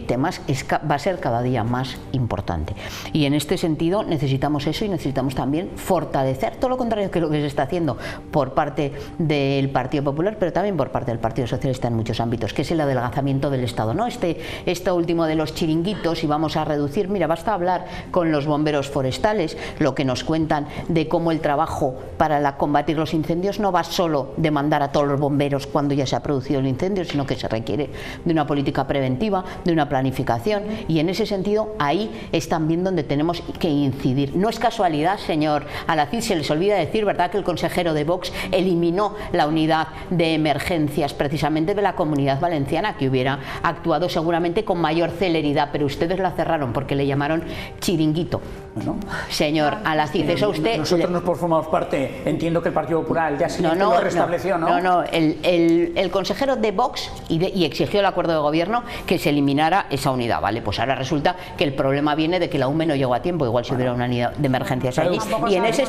temas va a ser cada día más importante. Y en este sentido necesitamos eso, y necesitamos también fortalecer todo lo contrario que lo que se está haciendo por parte del Partido Popular, pero también por parte del Partido Socialista en muchos ámbitos, que es el adelgazamiento del Estado, ¿no? Esto último de los chiringuitos, y vamos a reducir, mira, basta hablar con los bomberos forestales, lo que nos cuentan de cómo el trabajo para combatir los incendios no va solo de mandar a todos los bomberos cuando ya se ha producido el incendio, sino que se requiere de una política preventiva, de una planificación, y en ese sentido ahí es también donde tenemos que incidir. No es casualidad, señor Alacid, se les olvida decir, ¿verdad?, que el consejero de Vox eliminó la unidad de emergencias precisamente de la Comunidad Valenciana, que hubiera actuado seguramente con mayor celeridad, pero ustedes la cerraron porque le llamaron chiringuito. Bueno, señor Alacid, eso usted... Nosotros nos formamos parte, entiendo que el Partido Popular ya sí lo restableció, ¿no? No, el consejero de Vox y exigió el acuerdo de gobierno que se eliminara esa unidad, ¿vale? Pues ahora resulta que el problema viene de que la UME no llegó a tiempo, igual si hubiera una unidad de emergencias allí. Y en ese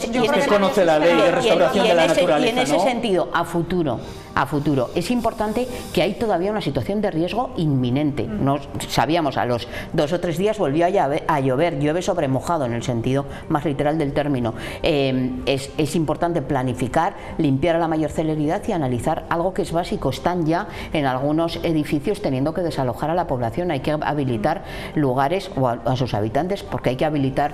sentido, a futuro, es importante que hay todavía una situación de riesgo inminente. No sabíamos, a los 2 o 3 días volvió a llover, llueve sobre mojado en el sentido más literal del término. Es importante planificar, limpiar a la mayor celeridad y analizar algo que es básico. Están ya en algunos edificios teniendo que desalojar a la población. Hay que habilitar lugares o a sus habitantes, porque hay que habilitar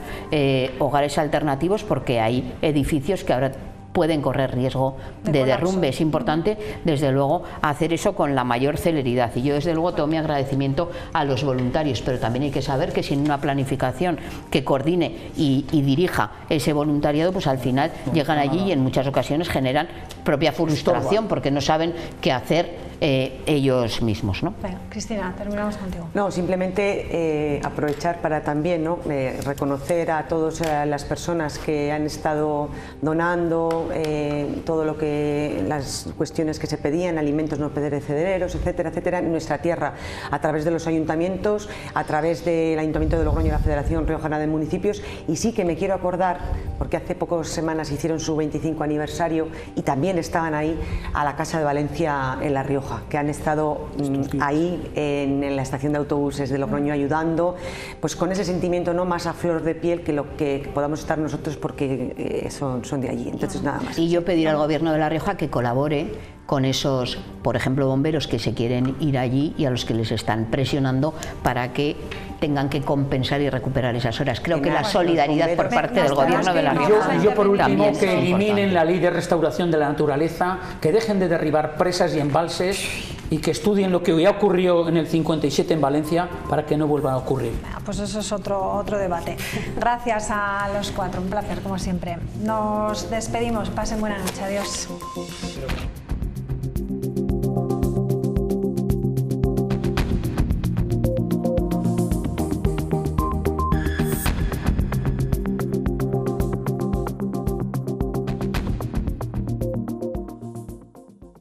hogares alternativos, porque hay edificios que ahora pueden correr riesgo de derrumbe. Es importante, desde luego, hacer eso con la mayor celeridad, y yo desde luego tengo mi agradecimiento a los voluntarios, pero también hay que saber que sin una planificación que coordine y dirija ese voluntariado, pues al final llegan allí y en muchas ocasiones generan propia frustración porque no saben qué hacer ellos mismos, ¿no? Venga, Cristina, terminamos contigo. No, simplemente aprovechar para también, ¿no?, reconocer a todas las personas que han estado donando todo lo que, las cuestiones que se pedían, alimentos no perecederos, etcétera, etcétera, en nuestra tierra, a través de los ayuntamientos, a través del Ayuntamiento de Logroño y la Federación Riojana de Municipios. Y sí que me quiero acordar, porque hace pocas semanas hicieron su 25 aniversario y también estaban ahí, a la Casa de Valencia en La Rioja, que han estado ahí en la estación de autobuses de Logroño ayudando, pues con ese sentimiento, no más a flor de piel que lo que podamos estar nosotros, porque son de allí. Entonces nada más. Y yo pedir al Gobierno de La Rioja que colabore con esos, por ejemplo, bomberos que se quieren ir allí y a los que les están presionando para que tengan que compensar y recuperar esas horas. Creo que la solidaridad por parte del Gobierno de La Rioja. Yo por último, que eliminen la ley de restauración de la naturaleza, que dejen de derribar presas y embalses y que estudien lo que ya ocurrió en el 57 en Valencia para que no vuelva a ocurrir. Pues eso es otro debate. Gracias a los 4, un placer como siempre. Nos despedimos, pasen buena noche, adiós.